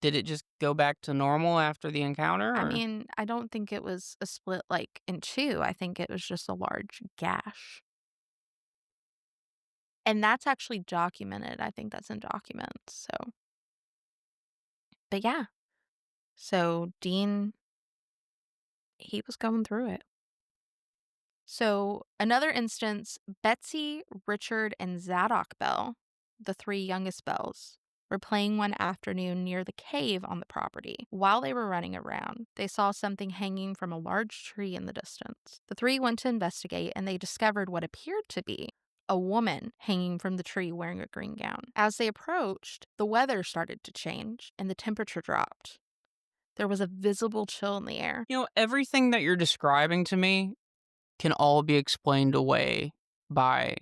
Speaker 2: Did it just go back to normal after the encounter,
Speaker 1: I
Speaker 2: or
Speaker 1: mean, I don't think it was a split like in two. I think it was just a large gash. And that's actually documented. I think that's in documents. So, but yeah. So Dean, he was going through it. So, another instance, Betsy, Richard, and Zadok Bell, the three youngest Bells, were playing one afternoon near the cave on the property. While they were running around, they saw something hanging from a large tree in the distance. The three went to investigate and they discovered what appeared to be a woman hanging from the tree wearing a green gown. As they approached, the weather started to change and the temperature dropped. There was a visible chill in the air.
Speaker 2: everything that you're describing to me can all be explained away by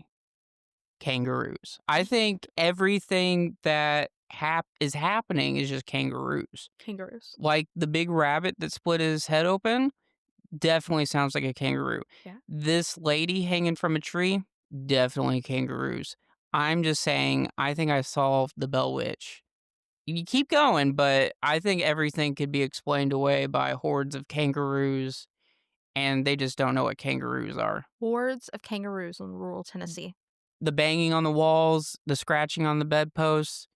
Speaker 2: kangaroos. I think everything that is happening is just kangaroos.
Speaker 1: Kangaroos.
Speaker 2: Like the big rabbit that split his head open definitely sounds like a kangaroo.
Speaker 1: Yeah.
Speaker 2: This lady hanging from a tree, definitely kangaroos. I'm just saying, I think I solved the Bell Witch. You keep going, but I think everything could be explained away by hordes of kangaroos, and they just don't know what kangaroos are.
Speaker 1: Hordes of kangaroos in rural Tennessee.
Speaker 2: The banging on the walls, the scratching on the bedposts,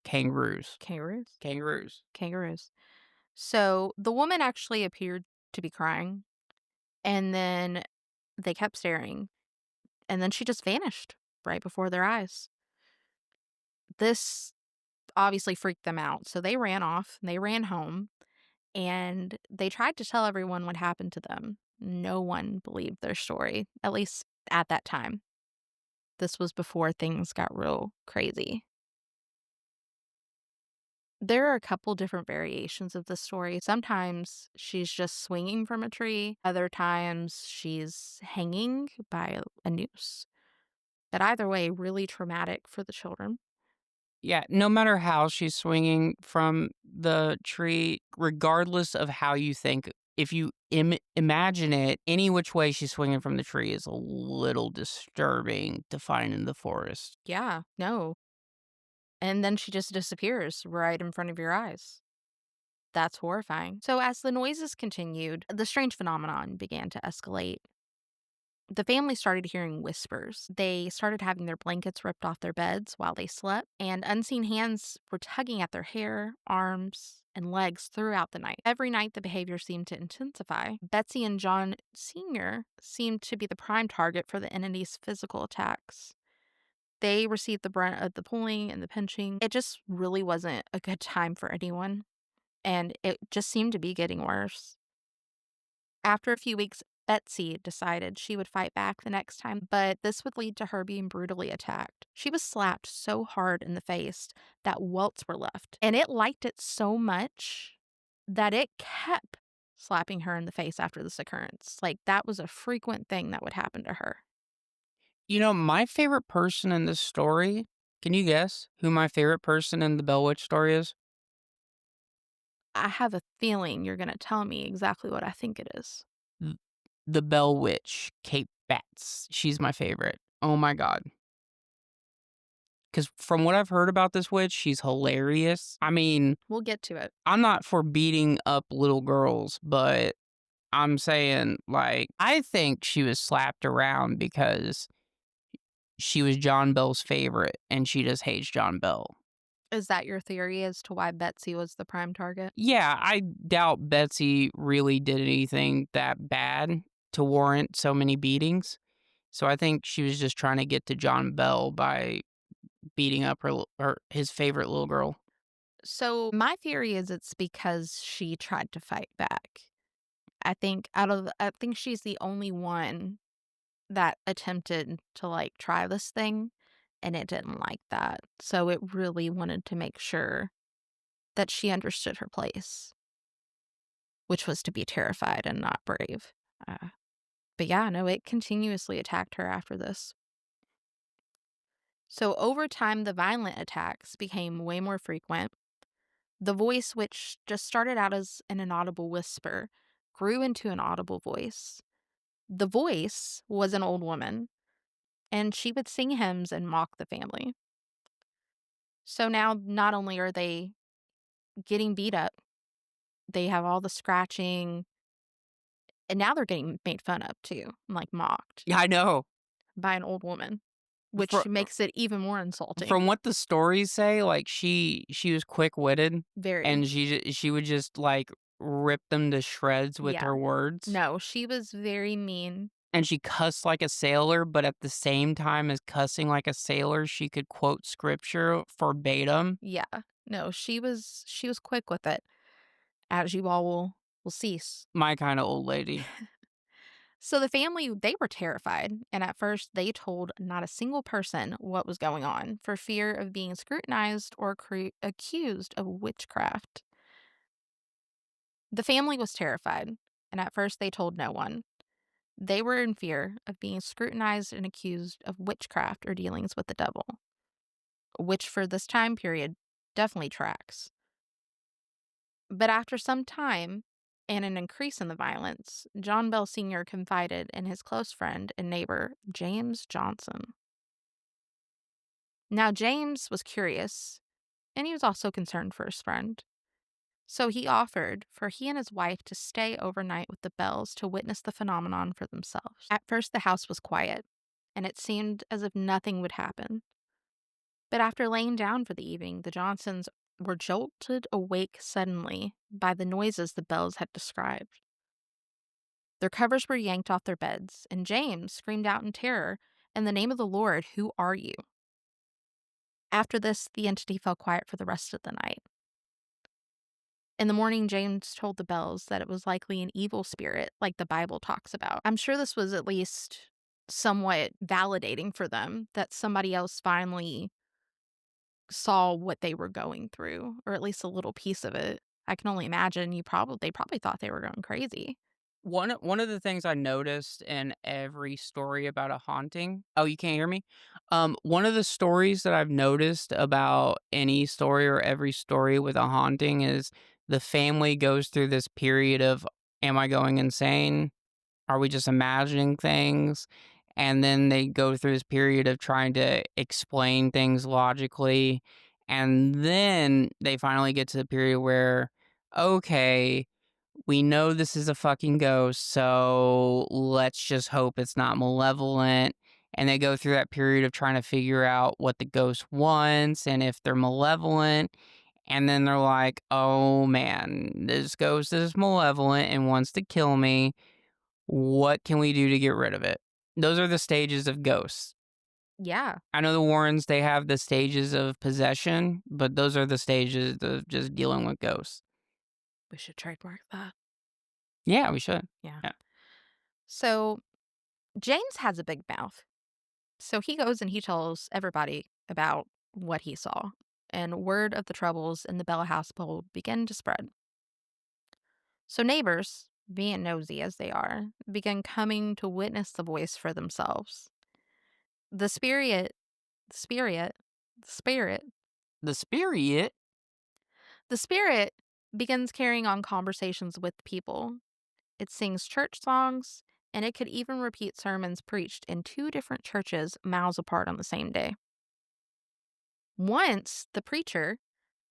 Speaker 2: kangaroos.
Speaker 1: Kangaroos?
Speaker 2: Kangaroos.
Speaker 1: Kangaroos. So the woman actually appeared to be crying, and then they kept staring, and then she just vanished right before their eyes. This obviously freaked them out, so they ran off, and they ran home, and they tried to tell everyone what happened to them. No one believed their story, at least at that time. This was before things got real crazy. There are a couple different variations of the story. Sometimes she's just swinging from a tree, other times she's hanging by a noose. But either way, really traumatic for the children.
Speaker 2: Yeah, no matter how she's swinging from the tree, regardless of how you think, if you imagine it, any which way she's swinging from the tree is a little disturbing to find in the forest.
Speaker 1: Yeah, no. And then she just disappears right in front of your eyes. That's horrifying. So, as the noises continued, the strange phenomenon began to escalate. The family started hearing whispers. They started having their blankets ripped off their beds while they slept, and unseen hands were tugging at their hair, arms, and legs throughout the night. Every night, the behavior seemed to intensify. Betsy and John Sr. seemed to be the prime target for the entity's physical attacks. They received the brunt of the pulling and the pinching. It just really wasn't a good time for anyone, and it just seemed to be getting worse. After a few weeks, Betsy decided she would fight back the next time, but this would lead to her being brutally attacked. She was slapped so hard in the face that welts were left, and it liked it so much that it kept slapping her in the face after this occurrence. Like, that was a frequent thing that would happen to her.
Speaker 2: My favorite person in this story, can you guess who my favorite person in the Bell Witch story is?
Speaker 1: I have a feeling you're going to tell me exactly what I think it is.
Speaker 2: Th- The Bell Witch, Kate Batts. She's my favorite. Oh my God. Because from what I've heard about this witch, she's hilarious. I mean,
Speaker 1: We'll get to it.
Speaker 2: I'm not for beating up little girls, but I'm saying, like, I think she was slapped around because she was John Bell's favorite and she just hates John Bell.
Speaker 1: Is that your theory as to why Betsy was the prime target?
Speaker 2: Yeah, I doubt Betsy really did anything that bad to warrant so many beatings. So I think she was just trying to get to John Bell by beating up his favorite little girl.
Speaker 1: So, my theory is it's because she tried to fight back. I think she's the only one that attempted to, like, try this thing, and it didn't like that. So it really wanted to make sure that she understood her place, which was to be terrified and not brave. Uh, but yeah, no, it continuously attacked her after this. So over time, the violent attacks became way more frequent. The voice, which just started out as an inaudible whisper, grew into an audible voice. The voice was an old woman, and she would sing hymns and mock the family. So now, not only are they getting beat up, they have all the scratching, and now they're getting made fun of too, like mocked
Speaker 2: Yeah, I know.
Speaker 1: by an old woman,
Speaker 2: Fro
Speaker 1: which makes it even more insulting.
Speaker 2: from what the stories say, like, she was quick-witted,
Speaker 1: Very.
Speaker 2: and she would just, like, rip them to shreds with
Speaker 1: Yeah.
Speaker 2: her words,
Speaker 1: No, she was very mean.
Speaker 2: and she cussed like a sailor, but at the same time as cussing like a sailor, she could quote scripture verbatim.
Speaker 1: Yeah. No, she was quick with it, as you all will cease.
Speaker 2: My kinda old lady.
Speaker 1: So the family, they were terrified, and at first they told not a single person what was going on for fear of being scrutinized or accused of witchcraft. The family was terrified, and at first they told no one. They were in fear of being scrutinized and accused of witchcraft or dealings with the devil, which for this time period definitely tracks. But after some time and an increase in the violence, John Bell Sr. confided in his close friend and neighbor, James Johnson. Now, James was curious, and he was also concerned for his friend. So he offered for he and his wife to stay overnight with the Bells to witness the phenomenon for themselves. At first, the house was quiet, and it seemed as if nothing would happen. But after laying down for the evening, the Johnsons were jolted awake suddenly by the noises the Bells had described. Their covers were yanked off their beds, and James screamed out in terror, "In the name of the Lord, who are you?" After this, the entity fell quiet for the rest of the night. In the morning, James told the Bells that it was likely an evil spirit, like the Bible talks about. I'm sure this was at least somewhat validating for them that somebody else finally saw what they were going through, or at least a little piece of it. I can only imagine they probably thought they were going crazy.
Speaker 2: One of the things I noticed in every story about a haunting. Oh, you can't hear me? One of the stories that I've noticed about any story or every story with a haunting is the family goes through this period of, "Am I going insane? Are we just imagining things?" And then they go through this period of trying to explain things logically, and then they finally get to the period where, "Okay, we know this is a fucking ghost, so let's just hope it's not malevolent." And they go through that period of trying to figure out what the ghost wants and if they're malevolent. And then they're like, "Oh man, this ghost is malevolent and wants to kill me. What can we do to get rid of it?" Those are the stages of ghosts.
Speaker 1: Yeah,
Speaker 2: I know the Warrens, they have the stages of possession, but those are the stages of just dealing with ghosts.
Speaker 1: we should trademark that.
Speaker 2: Yeah, we should.
Speaker 1: Yeah.
Speaker 2: Yeah.
Speaker 1: So James has a big mouth. So he goes and he tells everybody about what he saw. And word of the troubles in the Bell household began to spread. So neighbors, being nosy as they are, began coming to witness the voice for themselves. The spirit, the spirit, the spirit,
Speaker 2: The spirit.
Speaker 1: the spirit begins carrying on conversations with people. It sings church songs, and it could even repeat sermons preached in two different churches miles apart on the same day. Once, the preacher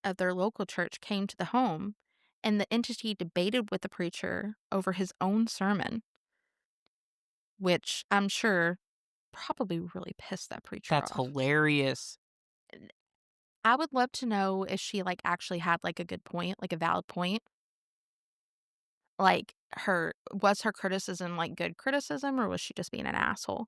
Speaker 1: of their local church came to the home, and the entity debated with the preacher over his own sermon, which I'm sure probably really pissed that preacher
Speaker 2: That's
Speaker 1: off.
Speaker 2: hilarious.
Speaker 1: I would love to know if she, like, actually had, like, a good point, like, a valid point. Like, her criticism, like, good criticism, or was she just being an asshole?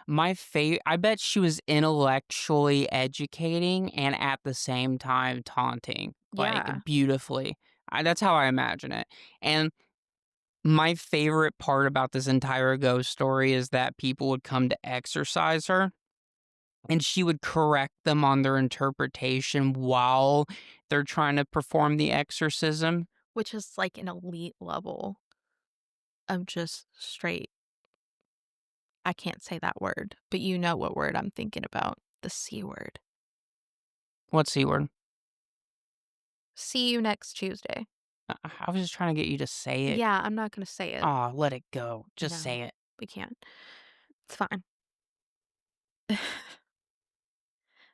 Speaker 2: I bet she was intellectually educating and at the same time taunting, like,
Speaker 1: Yeah.
Speaker 2: beautifully. That's how I imagine it. And My favorite part about this entire ghost story is that people would come to exorcise her, and she would correct them on their interpretation while they're trying to perform the exorcism.
Speaker 1: which is like an elite level of just straight I can't say that word, but you know what word I'm thinking about, the C word.
Speaker 2: What C word?
Speaker 1: See you next Tuesday.
Speaker 2: I was just trying to get you to say it.
Speaker 1: Yeah, I'm not gonna say it.
Speaker 2: Aw, let it go. Just
Speaker 1: No,
Speaker 2: say it.
Speaker 1: we can't. It's fine.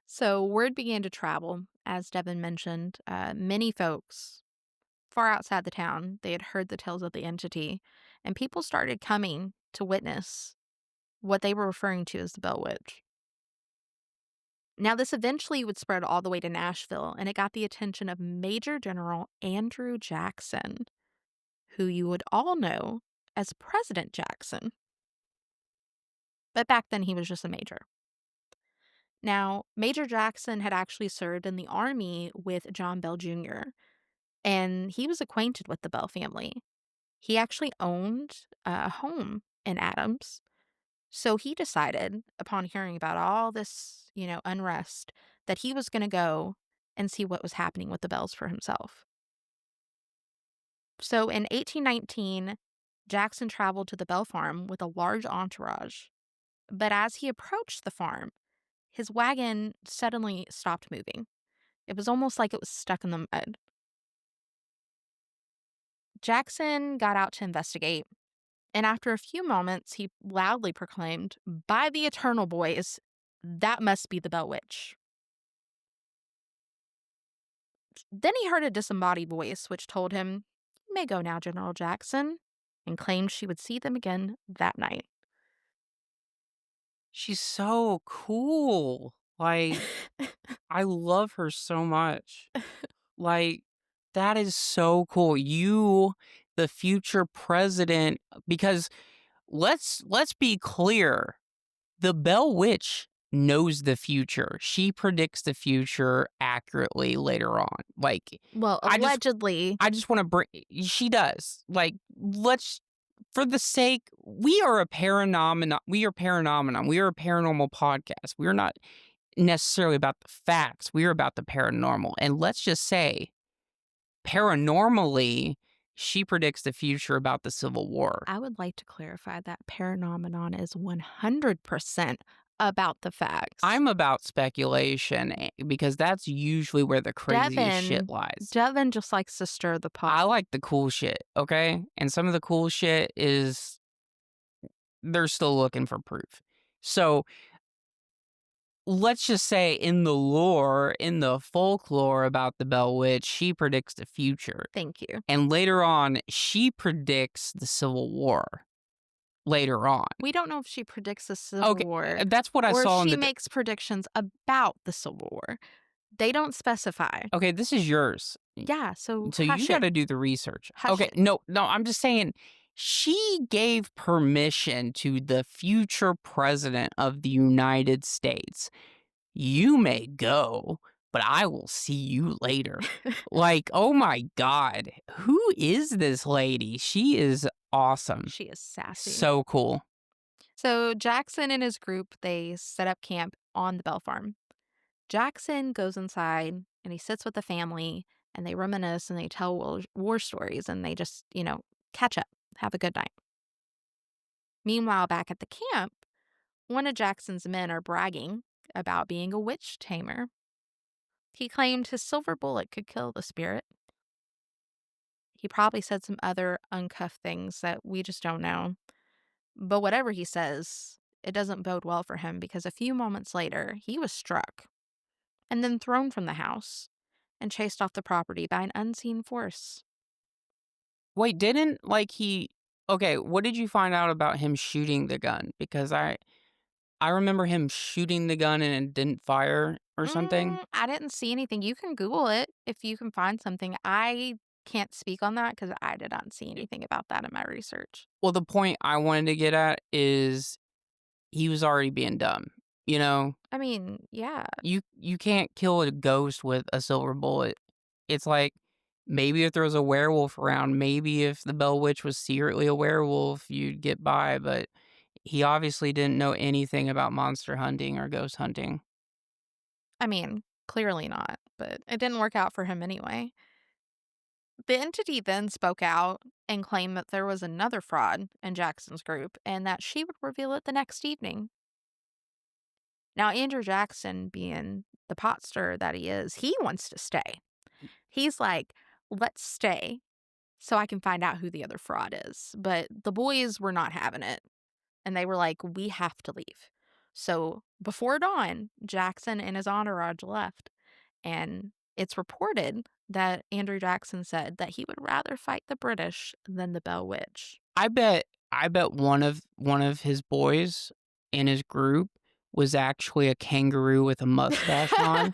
Speaker 1: So word began to travel, as Devin mentioned. Many folks far outside the town, they had heard the tales of the entity, and people started coming to witness what they were referring to as the Bell Witch. Now, this eventually would spread all the way to Nashville, and it got the attention of Major General Andrew Jackson, who you would all know as President Jackson. But back then, he was just a major. Now, Major Jackson had actually served in the Army with John Bell Jr., and he was acquainted with the Bell family. He actually owned a home in Adams. So he decided, upon hearing about all this, unrest, that he was going to go and see what was happening with the Bells for himself. So in 1819, Jackson traveled to the Bell farm with a large entourage. But as he approached the farm, his wagon suddenly stopped moving. It was almost like it was stuck in the mud. Jackson got out to investigate, and after a few moments, he loudly proclaimed, "By the eternal boys, that must be the Bell Witch." Then he heard a disembodied voice which told him, "You may go now, General Jackson," and claimed she would see them again that night.
Speaker 2: She's so cool. Like, I love her so much. Like, that is so cool. You, the future president, because let's be clear. The Bell Witch knows the future. She predicts the future accurately later on. Like,
Speaker 1: Well,
Speaker 2: I just
Speaker 1: allegedly,
Speaker 2: I just want to bring she does. Like, let's for the sake we are a paranormal we are paranormal. We are a paranormal podcast. We're not necessarily about the facts. We're about the paranormal. And let's just say paranormally she predicts the future about the Civil War.
Speaker 1: I would like to clarify that Paranomenon is 100% about the facts.
Speaker 2: I'm about speculation because that's usually where the craziest shit
Speaker 1: Devin,
Speaker 2: lies.
Speaker 1: Devin just likes to stir the pot.
Speaker 2: I like the cool shit, okay? And some of the cool shit is they're still looking for proof. So let's just say in the lore, in the folklore about the Bell Witch, she predicts the future.
Speaker 1: Thank you.
Speaker 2: And later on, she predicts the Civil War. Later on.
Speaker 1: We don't know if she predicts the Civil
Speaker 2: Okay,
Speaker 1: War
Speaker 2: that's what I
Speaker 1: or if
Speaker 2: saw in
Speaker 1: she
Speaker 2: the.
Speaker 1: makes predictions about the Civil War. They don't specify.
Speaker 2: Okay, this is yours.
Speaker 1: Yeah, so
Speaker 2: So you
Speaker 1: hush it.
Speaker 2: gotta do the research.
Speaker 1: Hush
Speaker 2: Okay,
Speaker 1: it.
Speaker 2: no, I'm just saying she gave permission to the future president of the United States. You may go, but I will see you later. Like, oh my God, who is this lady? She is awesome.
Speaker 1: She is sassy.
Speaker 2: So cool.
Speaker 1: So Jackson and his group, they set up camp on the Bell Farm. Jackson goes inside and he sits with the family and they reminisce and they tell war stories and they just, catch up, have a good night. Meanwhile, back at the camp, one of Jackson's men are bragging about being a witch tamer. He claimed his silver bullet could kill the spirit. He probably said some other uncuffed things that we just don't know. But whatever he says, it doesn't bode well for him because a few moments later, he was struck and then thrown from the house and chased off the property by an unseen force.
Speaker 2: Wait, didn't like he okay, what did you find out about him shooting the gun? Because I remember him shooting the gun and it didn't fire or something.
Speaker 1: I didn't see anything. You can Google it if you can find something. I can't speak on that because I did not see anything about that in my research.
Speaker 2: Well, the point I wanted to get at is he was already being dumb. You know,
Speaker 1: I mean, yeah.
Speaker 2: you can't kill a ghost with a silver bullet. It's like Maybe if there was a werewolf around, maybe if the Bell Witch was secretly a werewolf, you'd get by, but he obviously didn't know anything about monster hunting or ghost hunting.
Speaker 1: I mean, clearly not, but it didn't work out for him anyway. The entity then spoke out and claimed that there was another fraud in Jackson's group and that she would reveal it the next evening. Now, Andrew Jackson, being the pot stirrer that he is, he wants to stay. He's like, let's stay so I can find out who the other fraud is. But the boys were not having it. And they were like, we have to leave. So before dawn, Jackson and his entourage left. And it's reported that Andrew Jackson said that he would rather fight the British than the Bell Witch.
Speaker 2: I bet one of his boys in his group was actually a kangaroo with a mustache on,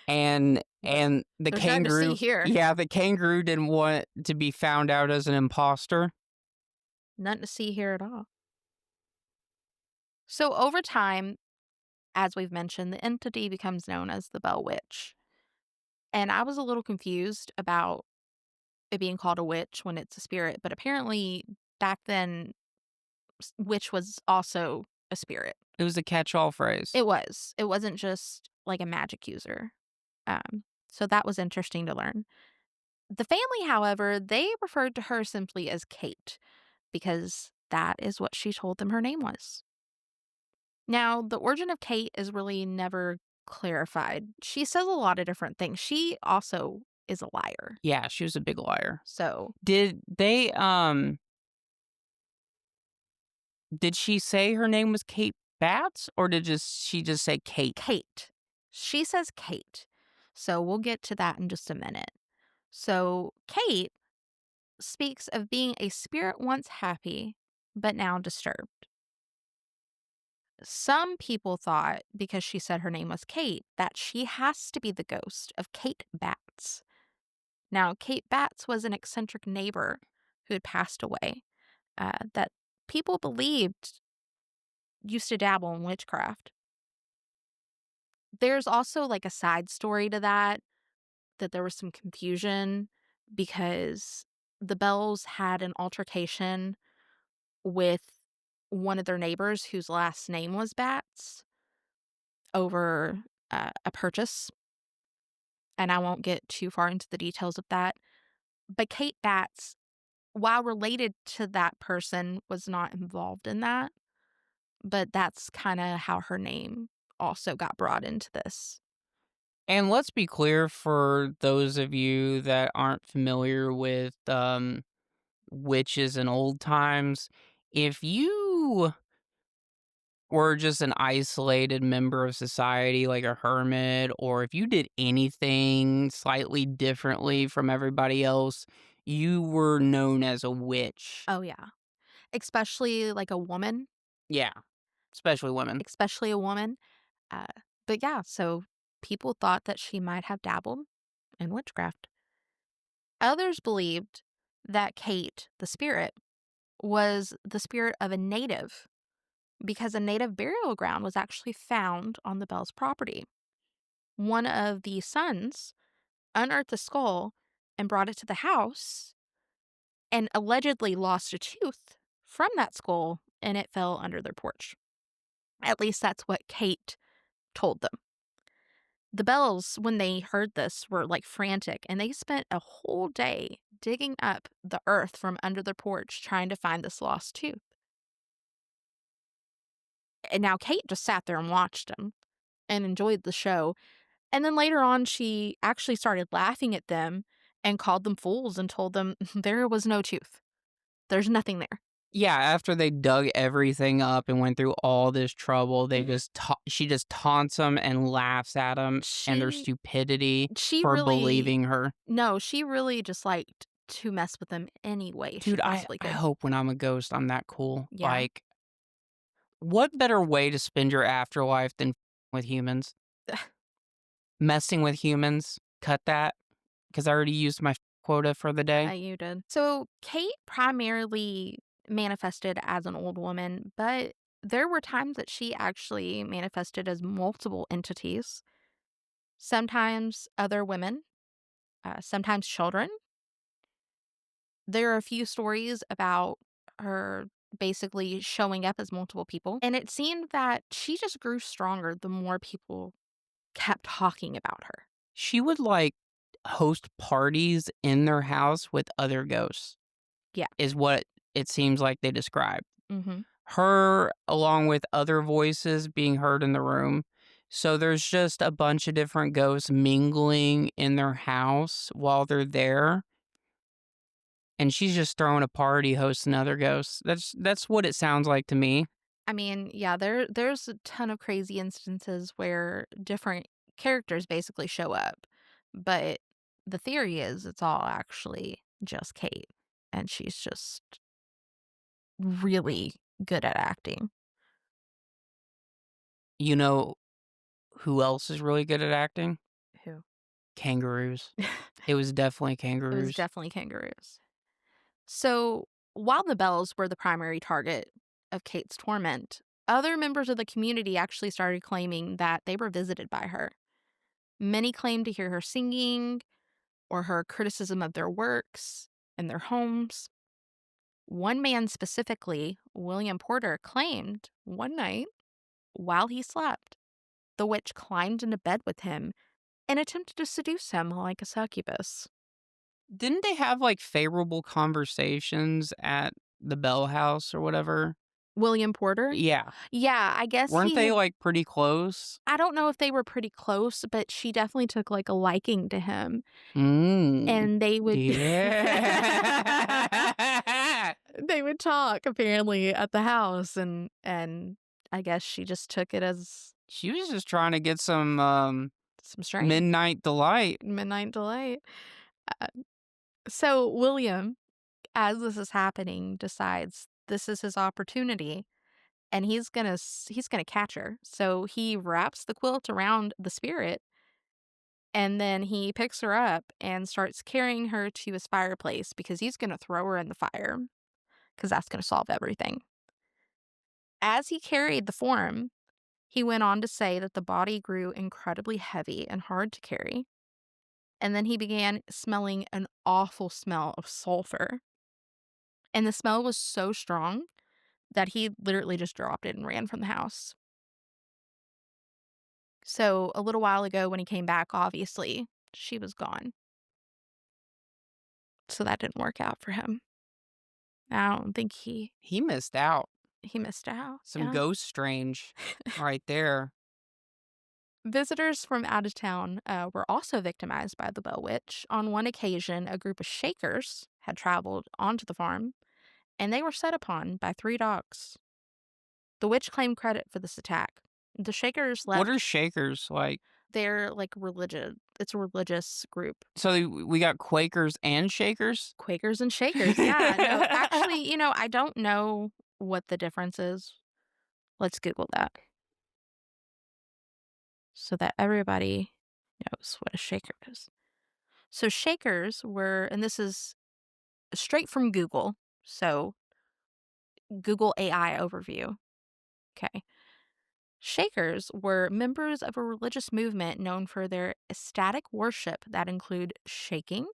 Speaker 2: and the
Speaker 1: There's nothing to see
Speaker 2: kangaroo
Speaker 1: here.
Speaker 2: yeah, the kangaroo didn't want to be found out as an imposter.
Speaker 1: Nothing to see here at all. So over time, as we've mentioned, the entity becomes known as the Bell Witch. And I was a little confused about it being called a witch when it's a spirit, but apparently back then, witch was also a spirit.
Speaker 2: It was a catch-all phrase.
Speaker 1: It was. It wasn't just like a magic user. So that was interesting to learn. The family, however, they referred to her simply as Kate because that is what she told them her name was. Now, the origin of Kate is really never clarified. She says a lot of different things. She also is a liar.
Speaker 2: Yeah, she was a big liar.
Speaker 1: So,
Speaker 2: Did she say her name was Kate Batts, or did she just say Kate?
Speaker 1: Kate. She says Kate. So, we'll get to that in just a minute. So, Kate speaks of being a spirit once happy, but now disturbed. Some people thought, because she said her name was Kate, that she has to be the ghost of Kate Batts. Now, Kate Batts was an eccentric neighbor who had passed away that people believed used to dabble in witchcraft. There's also like a side story to that there was some confusion because the Bells had an altercation with one of their neighbors whose last name was Batts over a purchase. And I won't get too far into the details of that. But Kate Batts, while related to that person, was not involved in that. But that's kind of how her name also got brought into this.
Speaker 2: And let's be clear for those of you that aren't familiar with witches in old times, if you were just an isolated member of society like a hermit, or if you did anything slightly differently from everybody else, you were known as a witch.
Speaker 1: Oh, yeah. Especially like a woman,
Speaker 2: Yeah, especially women.
Speaker 1: especially a woman. Uh, but yeah, so people thought that she might have dabbled in witchcraft. Others believed that Kate, the spirit, was the spirit of a native because a native burial ground was actually found on the Bell's property. One of the sons unearthed the skull and brought it to the house and allegedly lost a tooth from that skull and it fell under their porch. At least that's what Kate told them. The Bells, when they heard this, were like frantic and they spent a whole day digging up the earth from under their porch trying to find this lost tooth. And now Kate just sat there and watched them and enjoyed the show. And then later on, she actually started laughing at them and called them fools and told them there was no tooth. There's nothing there.
Speaker 2: Yeah, after they dug everything up and went through all this trouble, she just taunts them and laughs at them and their
Speaker 1: She
Speaker 2: stupidity
Speaker 1: she
Speaker 2: for
Speaker 1: really
Speaker 2: believing her.
Speaker 1: no, she really just liked to mess with them any way she
Speaker 2: Dude, I
Speaker 1: possibly
Speaker 2: I
Speaker 1: could.
Speaker 2: hope when I'm a ghost, I'm that cool.
Speaker 1: Yeah.
Speaker 2: Like, what better way to spend your afterlife than with humans? Messing with humans? Cut that, because I already used my quota for the day.
Speaker 1: You did. So Kate primarily manifested as an old woman, but there were times that she actually manifested as multiple entities, sometimes other women, sometimes children. There are a few stories about her basically showing up as multiple people, and it seemed that she just grew stronger the more people kept talking about her.
Speaker 2: She would, like, host parties in their house with other ghosts,
Speaker 1: Yeah.
Speaker 2: is what it seems like they described.
Speaker 1: Mhm.
Speaker 2: Her, along with other voices being heard in the room. So there's just a bunch of different ghosts mingling in their house while they're there, and she's just throwing a party hosting other ghosts. That's what it sounds like to me.
Speaker 1: I mean, yeah, there's a ton of crazy instances where different characters basically show up, but the theory is it's all actually just Kate, and she's just really good at acting.
Speaker 2: You know who else is really good at acting?
Speaker 1: Who?
Speaker 2: Kangaroos. It was definitely
Speaker 1: It was
Speaker 2: kangaroos.
Speaker 1: definitely kangaroos. So, while the Bells were the primary target of Kate's torment, other members of the community actually started claiming that they were visited by her. Many claimed to hear her singing or her criticism of their works and their homes. One man specifically, William Porter, claimed one night while he slept, the witch climbed into bed with him and attempted to seduce him like a succubus.
Speaker 2: Didn't they have, like, favorable conversations at the Bell House or whatever?
Speaker 1: William Porter?
Speaker 2: Yeah.
Speaker 1: Yeah, I guess
Speaker 2: Weren't
Speaker 1: he
Speaker 2: they,
Speaker 1: had.
Speaker 2: like, pretty close?
Speaker 1: I don't know if they were pretty close, but she definitely took, like, a liking to him,
Speaker 2: Mm.
Speaker 1: and they would
Speaker 2: Yeah.
Speaker 1: they would talk apparently at the house, and I guess she just took it as
Speaker 2: She was just trying to get some,
Speaker 1: some strange
Speaker 2: midnight delight.
Speaker 1: midnight delight. Uh, so William, as this is happening, decides this is his opportunity, and he's gonna catch her. So he wraps the quilt around the spirit, and then he picks her up and starts carrying her to his fireplace because he's gonna throw her in the fire because that's gonna solve everything. As he carried the form, he went on to say that the body grew incredibly heavy and hard to carry, and then he began smelling an awful smell of sulfur. And the smell was so strong that he literally just dropped it and ran from the house. So, a little while ago when he came back, obviously, she was gone. So that didn't work out for him. I don't think
Speaker 2: He missed out.
Speaker 1: he missed out.
Speaker 2: Some
Speaker 1: Yeah.
Speaker 2: ghost strange right there.
Speaker 1: Visitors from out of town were also victimized by the Bell Witch. On one occasion, a group of Shakers had traveled onto the farm, and they were set upon by 3 dogs. The witch claimed credit for this attack. The Shakers
Speaker 2: What are
Speaker 1: left.
Speaker 2: Shakers like?
Speaker 1: They're like religion. It's a religious group.
Speaker 2: So we got Quakers and Shakers?
Speaker 1: Quakers and Shakers. Yeah. No, actually, I don't know what the difference is. Let's Google that so that everybody knows what a Shaker is. So Shakers were, and this is straight from Google. So Google AI overview. Okay. Shakers were members of a religious movement known for their ecstatic worship that include shaking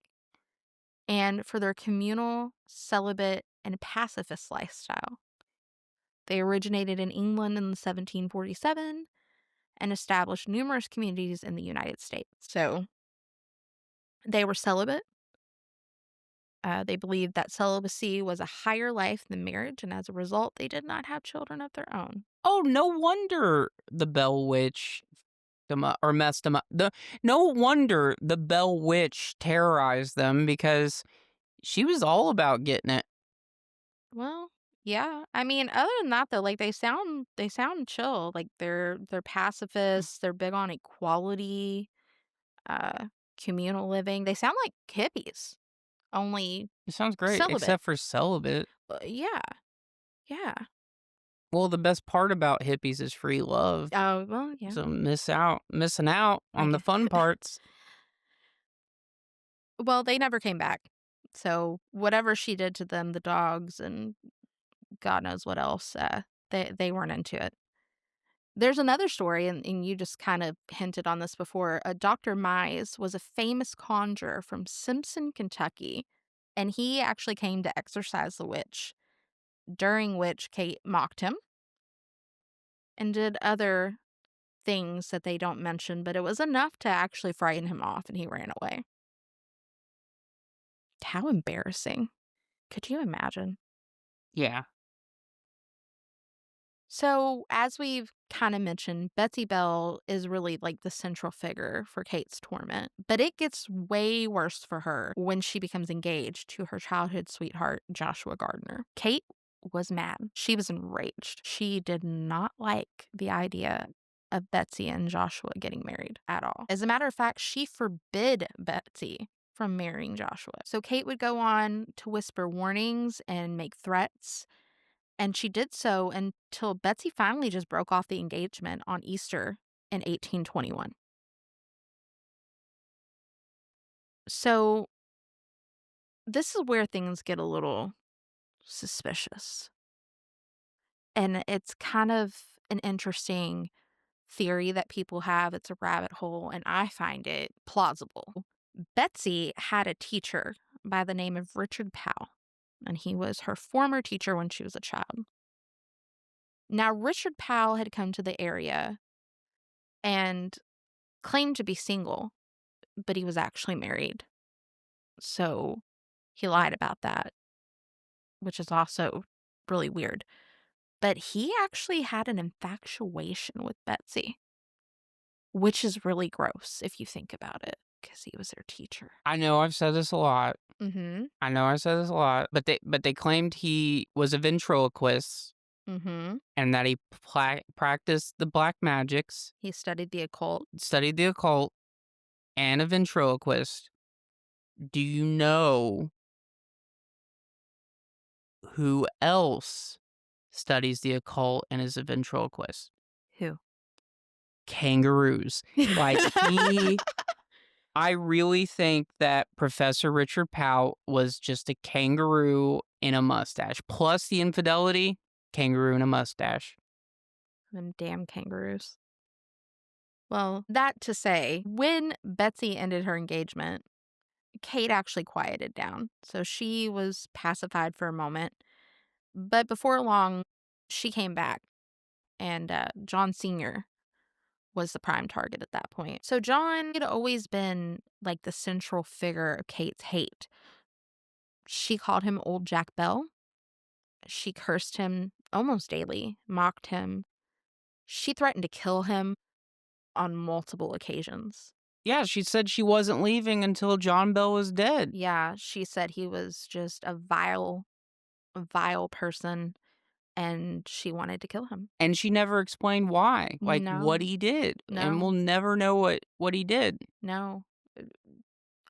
Speaker 1: and for their communal, celibate, and pacifist lifestyle. They originated in England in 1747 and established numerous communities in the United States. So they were celibate. They believed that celibacy was a higher life than marriage, and as a result, they did not have children of their own.
Speaker 2: Oh, no wonder the Bell Witch them up or messed them up. No wonder the Bell Witch terrorized them because she was all about getting it.
Speaker 1: Well, yeah. I mean, other than that though, like they sound chill. Like they're pacifists, they're big on equality, uh communal living. They sound like hippies, only
Speaker 2: It sounds great,
Speaker 1: celibate.
Speaker 2: except for celibate.
Speaker 1: Yeah. Yeah.
Speaker 2: Well, the best part about hippies is free love.
Speaker 1: Oh, well, yeah.
Speaker 2: So missing out
Speaker 1: I
Speaker 2: on the
Speaker 1: guess.
Speaker 2: fun parts.
Speaker 1: Well, they never came back. So whatever she did to them, the dogs and God knows what else, they weren't into it. There's another story, and you just kind of hinted on this before. Dr. Mize was a famous conjurer from Simpson, Kentucky, and he actually came to exorcise the witch, during which Kate mocked him and did other things that they don't mention, but it was enough to actually frighten him off, and he ran away. How embarrassing. Could you imagine?
Speaker 2: Yeah.
Speaker 1: So, as we've kind of mentioned, Betsy Bell is really like the central figure for Kate's torment, but it gets way worse for her when she becomes engaged to her childhood sweetheart, Joshua Gardner. Kate was mad. She was enraged. She did not like the idea of Betsy and Joshua getting married at all. As a matter of fact, she forbid Betsy from marrying Joshua. So Kate would go on to whisper warnings and make threats, and she did so until Betsy finally just broke off the engagement on Easter in 1821. So this is where things get a little suspicious. And it's kind of an interesting theory that people have. It's a rabbit hole, and I find it plausible. Betsy had a teacher by the name of Richard Powell, and he was her former teacher when she was a child. Now, Richard Powell had come to the area and claimed to be single, but he was actually married. So he lied about that, which is also really weird. But he actually had an infatuation with Betsy, which is really gross if you think about it, because he was their teacher.
Speaker 2: I know I've said this a lot.
Speaker 1: Mhm.
Speaker 2: I know I said this a lot, but they claimed he was a ventriloquist
Speaker 1: Mhm.
Speaker 2: and that he practiced the black magics,
Speaker 1: He studied the occult.
Speaker 2: studied the occult, and a ventriloquist. Do you know who else studies the occult and is a ventriloquist?
Speaker 1: Who?
Speaker 2: Kangaroos. Like, I really think that Professor Richard Powell was just a kangaroo in a mustache. Plus the infidelity, kangaroo in a mustache.
Speaker 1: Them damn kangaroos. Well, that to say, when Betsy ended her engagement, Kate actually quieted down. So she was pacified for a moment. But before long, she came back, and John Sr. was the prime target at that point. So John had always been like the central figure of Kate's hate. She called him Old Jack Bell. She cursed him almost daily, mocked him. She threatened to kill him on multiple occasions.
Speaker 2: Yeah, she said she wasn't leaving until John Bell was dead.
Speaker 1: Yeah, she said he was just a vile person, and she wanted to kill him.
Speaker 2: And she never explained why, like what
Speaker 1: No,
Speaker 2: he did. And we'll
Speaker 1: no,
Speaker 2: never know what he did.
Speaker 1: no.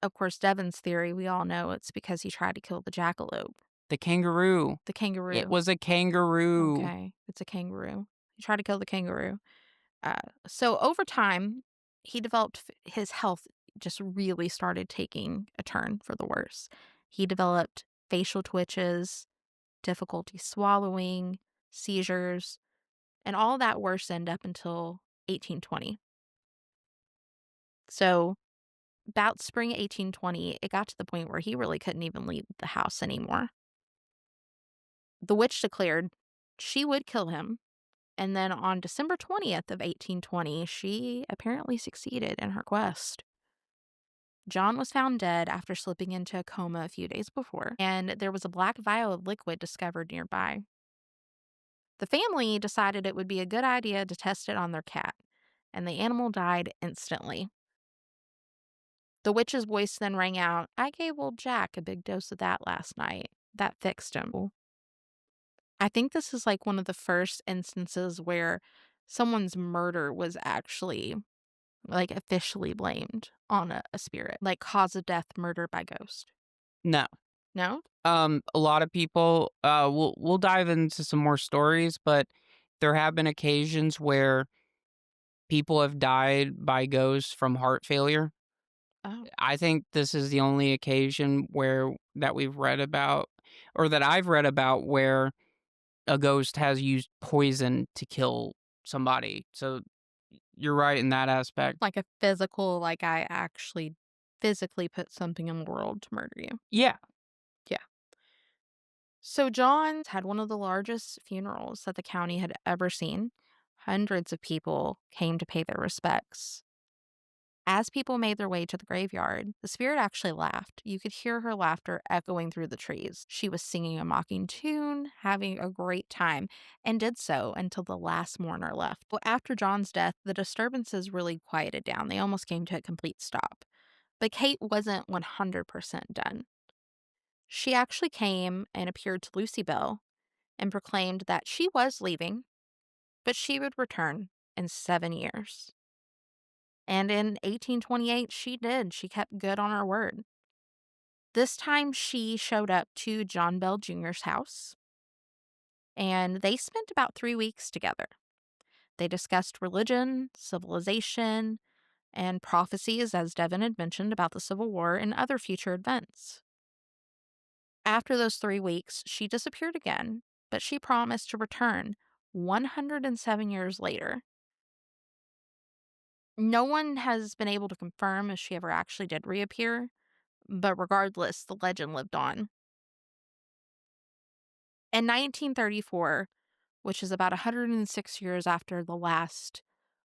Speaker 1: Of course, Devin's theory, we all know it's because he tried to kill the jackalope.
Speaker 2: The kangaroo.
Speaker 1: The
Speaker 2: It
Speaker 1: kangaroo.
Speaker 2: was a kangaroo.
Speaker 1: Okay, it's a kangaroo. He tried to kill the kangaroo. Uh, so over time, he developed his health just really started taking a turn for the worse. He developed facial twitches, difficulty swallowing, seizures, and all that worsened up until 1820. So about spring 1820, it got to the point where he really couldn't even leave the house anymore. The witch declared she would kill him. And then on December 20th of 1820, she apparently succeeded in her quest. John was found dead after slipping into a coma a few days before, and there was a black vial of liquid discovered nearby. The family decided it would be a good idea to test it on their cat, and the animal died instantly. The witch's voice then rang out, "I gave old Jack a big dose of that last night. That fixed him." I think this is like one of the first instances where someone's murder was actually like officially blamed on a spirit, like cause of death, murder by ghost.
Speaker 2: No.
Speaker 1: No?
Speaker 2: A lot of people, we'll dive into some more stories, but there have been occasions where people have died by ghosts from heart failure.
Speaker 1: Oh,
Speaker 2: I think this is the only occasion where that we've read about or that I've read about where a ghost has used poison to kill somebody. So you're right in that aspect.
Speaker 1: like a physical, like I actually physically put something in the world to murder you.
Speaker 2: Yeah.
Speaker 1: So John had one of the largest funerals that the county had ever seen. Hundreds of people came to pay their respects. As people made their way to the graveyard, the spirit actually laughed. You could hear her laughter echoing through the trees. She was singing a mocking tune, having a great time, and did so until the last mourner left. Well, after John's death, the disturbances really quieted down. They almost came to a complete stop. But Kate wasn't 100% done. She actually came and appeared to Lucy Bell and proclaimed that she was leaving, but she would return in 7 years. And in 1828, she did. She kept good on her word. This time, she showed up to John Bell Jr.'s house, and they spent about 3 weeks together. They discussed religion, civilization, and prophecies, as Devin had mentioned, about the Civil War and other future events. After those 3 weeks, she disappeared again, but she promised to return 107 years later. No one has been able to confirm if she ever actually did reappear, but regardless, the legend lived on. In 1934, which is about 106 years after the last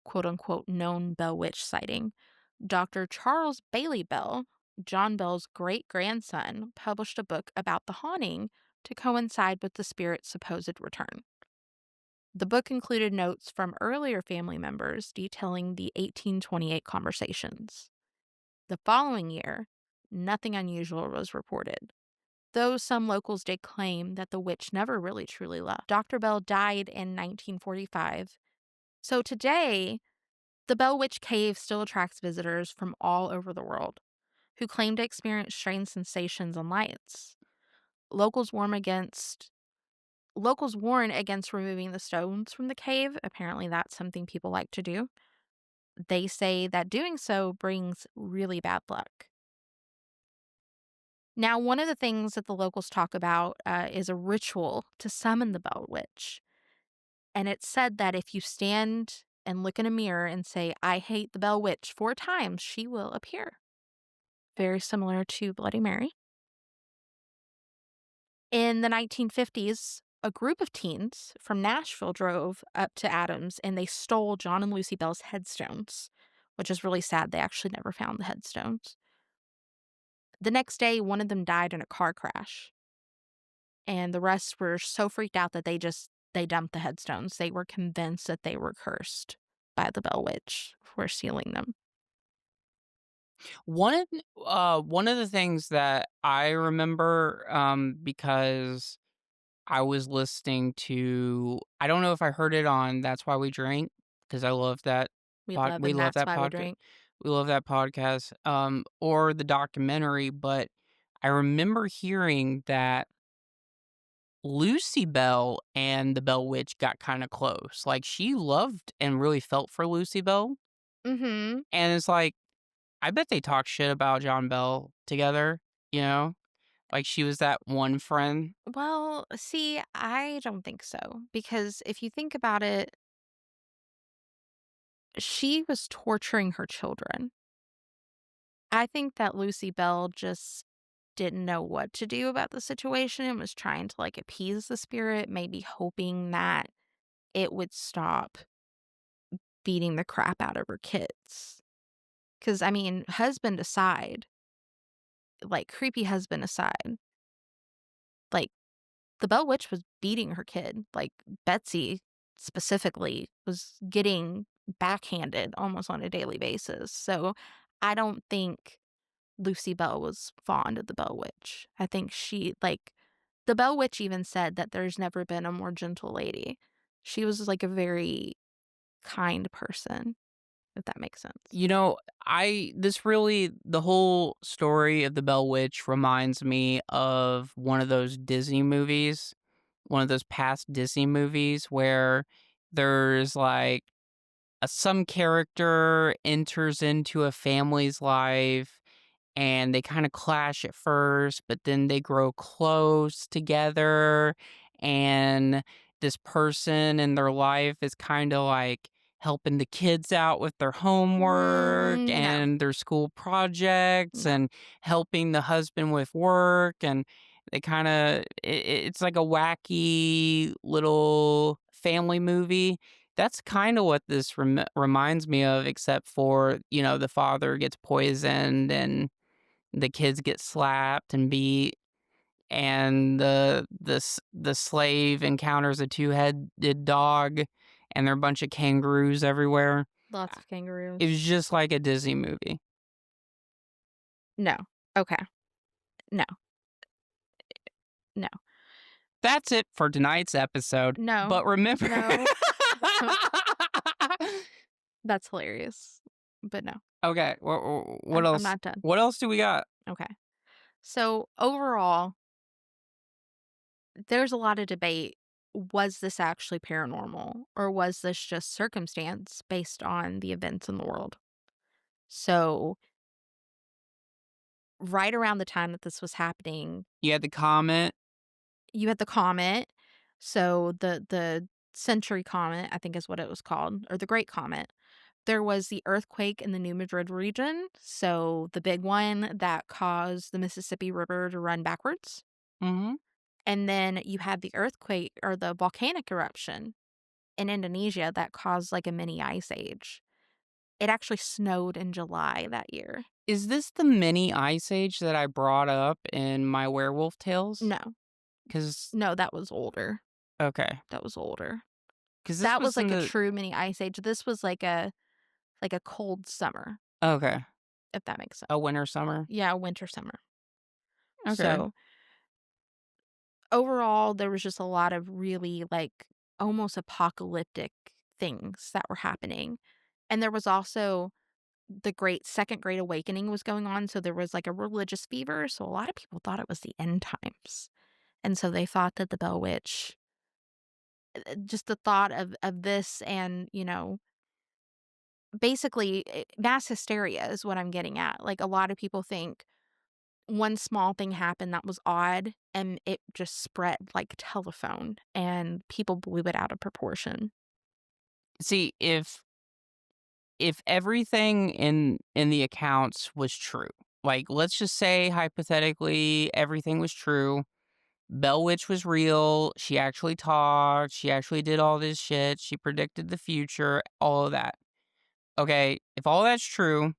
Speaker 1: quote unquote known Bell Witch sighting, Dr. Charles Bailey Bell, John Bell's great grandson, published a book about the haunting to coincide with the spirit's supposed return. The book included notes from earlier family members detailing the 1828 conversations. The following year, nothing unusual was reported, though some locals did claim that the witch never really truly left. Dr. Bell died in 1945, so today, the Bell Witch Cave still attracts visitors from all over the world who claim to experience strange sensations and lights. Locals warn against Locals warn against removing the stones from the cave. Apparently, that's something people like to do. They say that doing so brings really bad luck. Now, one of the things that the locals talk about is a ritual to summon the Bell Witch. And it's said that if you stand and look in a mirror and say, "I hate the Bell Witch," 4 times, she will appear. Very similar to Bloody Mary. In the 1950s, a group of teens from Nashville drove up to Adams and they stole John and Lucy Bell's headstones, which is really sad. They actually never found the headstones. The next day, one of them died in a car crash, and the rest were so freaked out that they dumped the headstones. They were convinced that they were cursed by the Bell Witch for stealing them.
Speaker 2: One of the things that I remember, because I was listening to, I don't know if I heard it on That's Why We Drink, because I love that
Speaker 1: We love,
Speaker 2: we
Speaker 1: and
Speaker 2: love
Speaker 1: that's
Speaker 2: that
Speaker 1: why we
Speaker 2: podcast.
Speaker 1: drink.
Speaker 2: We love that podcast, or the documentary, but I remember hearing that Lucy Bell and the Bell Witch got kinda close. Like, she loved and really felt for Lucy Bell,
Speaker 1: Mhm.
Speaker 2: and it's like, I bet they talk shit about John Bell together, you know? Like, she was that one friend.
Speaker 1: Well, see, I don't think so, because if you think about it, she was torturing her children. I think that Lucy Bell just didn't know what to do about the situation and was trying to, like, appease the spirit, maybe hoping that it would stop beating the crap out of her kids. Because I mean, husband aside, like, creepy husband aside, like, the Bell Witch was beating her kid. Like, Betsy specifically was getting backhanded almost on a daily basis. So, I don't think Lucy Bell was fond of the Bell Witch. I think the Bell Witch even said that there's never been a more gentle lady. She was, like, a very kind person, if that makes sense.
Speaker 2: You know, I this really the whole story of the Bell Witch reminds me of one of those Disney movies, one of those past Disney movies where there's, like, some character enters into a family's life and they kind of clash at first, but then they grow close together. And this person in their life is kind of like helping the kids out with their homework
Speaker 1: No,
Speaker 2: and their school projects
Speaker 1: no.
Speaker 2: and helping the husband with work. And They kinda it's like a wacky little family movie. That's kinda what this reminds me of, except for, the father gets poisoned and the kids get slapped and beat, and the slave encounters a two-headed dog, and there are a bunch of kangaroos everywhere.
Speaker 1: Lots of
Speaker 2: It was
Speaker 1: kangaroos.
Speaker 2: just like a Disney movie.
Speaker 1: No. Okay. No. No.
Speaker 2: That's it for tonight's episode,
Speaker 1: No.
Speaker 2: but remember
Speaker 1: No. That's hilarious. But no.
Speaker 2: Okay, what
Speaker 1: I'm
Speaker 2: else
Speaker 1: not done.
Speaker 2: what else do we got?
Speaker 1: Okay. So, overall, there's a lot of debate. Was this actually paranormal or was this just circumstance based on the events in the world? So, right around the time that this was happening,
Speaker 2: You had the comet.
Speaker 1: you had the comet. So, the Century Comet, I think is what it was called, or the Great Comet. There was the earthquake in the New Madrid region, so the big one that caused the Mississippi River to run backwards.
Speaker 2: Mhm.
Speaker 1: And then you had the earthquake or the volcanic eruption in Indonesia that caused like a mini ice age. It actually snowed in July that year.
Speaker 2: Is this the mini ice age that I brought up in my werewolf tales?
Speaker 1: No,
Speaker 2: 'Cause
Speaker 1: no, that was older.
Speaker 2: okay,
Speaker 1: That was older.
Speaker 2: 'cause this
Speaker 1: That
Speaker 2: was
Speaker 1: was
Speaker 2: in
Speaker 1: like a
Speaker 2: the
Speaker 1: true mini ice age. This was like a cold summer,
Speaker 2: okay,
Speaker 1: if that makes sense.
Speaker 2: a winter, summer.
Speaker 1: Yeah, winter summer.
Speaker 2: Okay.
Speaker 1: So overall, there was just a lot of really like almost apocalyptic things that were happening. And there was also the Great Awakening was going on, so there was, like, a religious fever, so a lot of people thought it was the end times, and so they thought that the Bell Witch just the thought of this and, basically, mass hysteria is what I'm getting at, like, a lot of people think one small thing happened that was odd, and it just spread like telephone, and people blew it out of proportion.
Speaker 2: See, if everything in the accounts was true, like, let's just say hypothetically everything was true, Bell Witch was real, she actually talked, she actually did all this shit, she predicted the future, all of that. Okay, if all that's true,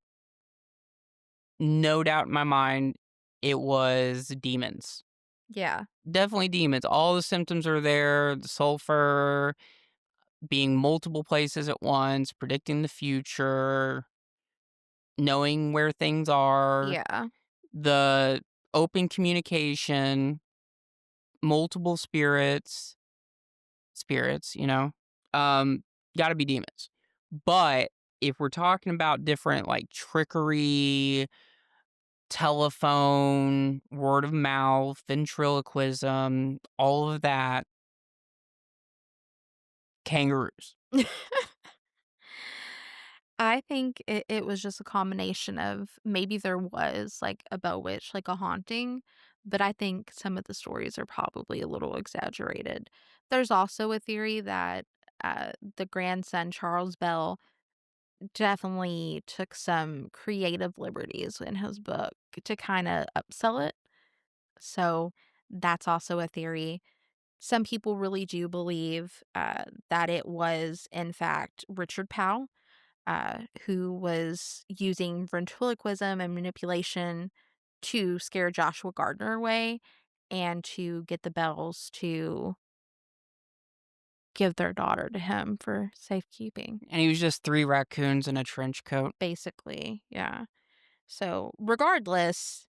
Speaker 2: no doubt in my mind, it was demons.
Speaker 1: Yeah,
Speaker 2: Definitely demons. All the symptoms are there, the sulfur, being multiple places at once, predicting the future, knowing where things are,
Speaker 1: yeah,
Speaker 2: the open communication, multiple spirits, um, gotta be demons. But if we're talking about different like trickery, telephone, word of mouth, ventriloquism, all of that, kangaroos.
Speaker 1: I think it was just a combination of maybe there was, like, a Bell Witch, like a haunting, but I think some of the stories are probably a little exaggerated. There's also a theory that, the grandson, Charles Bell, definitely took some creative liberties in his book to kinda upsell it, so that's also a theory. Some people really do believe, that it was, in fact, Richard Powell, who was using ventriloquism and manipulation to scare Joshua Gardner away and to get the Bells to give their daughter to him for safekeeping,
Speaker 2: And he was just 3 raccoons in a trench coat.
Speaker 1: basically. Yeah. So, regardless,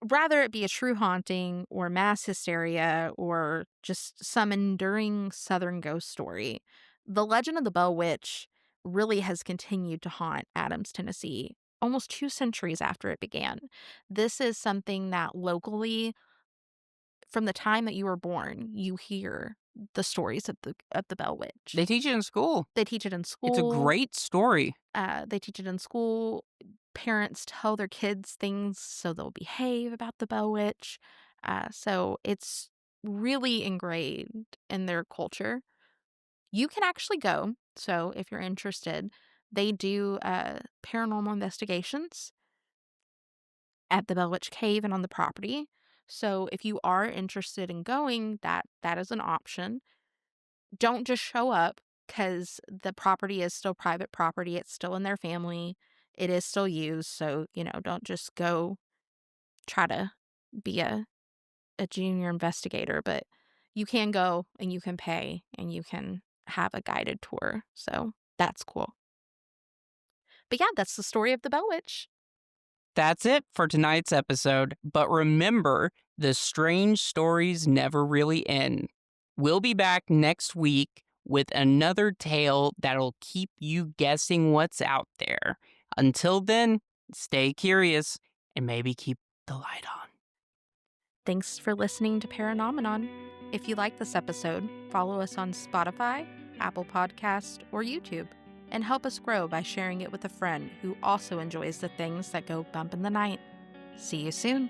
Speaker 1: rather it be a true haunting or mass hysteria or just some enduring Southern ghost story, the legend of the Bell Witch really has continued to haunt Adams, Tennessee, almost 2 centuries after it began. This is something that locally, from the time that you were born, you hear the stories of the Bell
Speaker 2: They
Speaker 1: Witch.
Speaker 2: teach it in school.
Speaker 1: They teach it in
Speaker 2: It's a
Speaker 1: school.
Speaker 2: great story.
Speaker 1: They teach it in school. Parents tell their kids things so they'll behave about the Bell Witch. So it's really ingrained in their culture. You can actually go. So if you're interested, they do paranormal investigations at the Bell Witch Cave and on the property. So if you are interested in going, that is an option. Don't just show up because the property is still private property. It's still in their family. It is still used. So, don't just go try to be a junior investigator, but you can go and you can pay and you can have a guided tour. So that's cool. But yeah, that's the story of the Bell Witch.
Speaker 2: That's it for tonight's episode. But remember, the strange stories never really end. We'll be back next week with another tale that'll keep you guessing what's out there. Until then, stay curious and maybe keep the light on.
Speaker 1: Thanks for listening to Paranomenon. If you like this episode, follow us on Spotify, Apple Podcast, or YouTube, and help us grow by sharing it with a friend who also enjoys the things that go bump in the night. See you soon.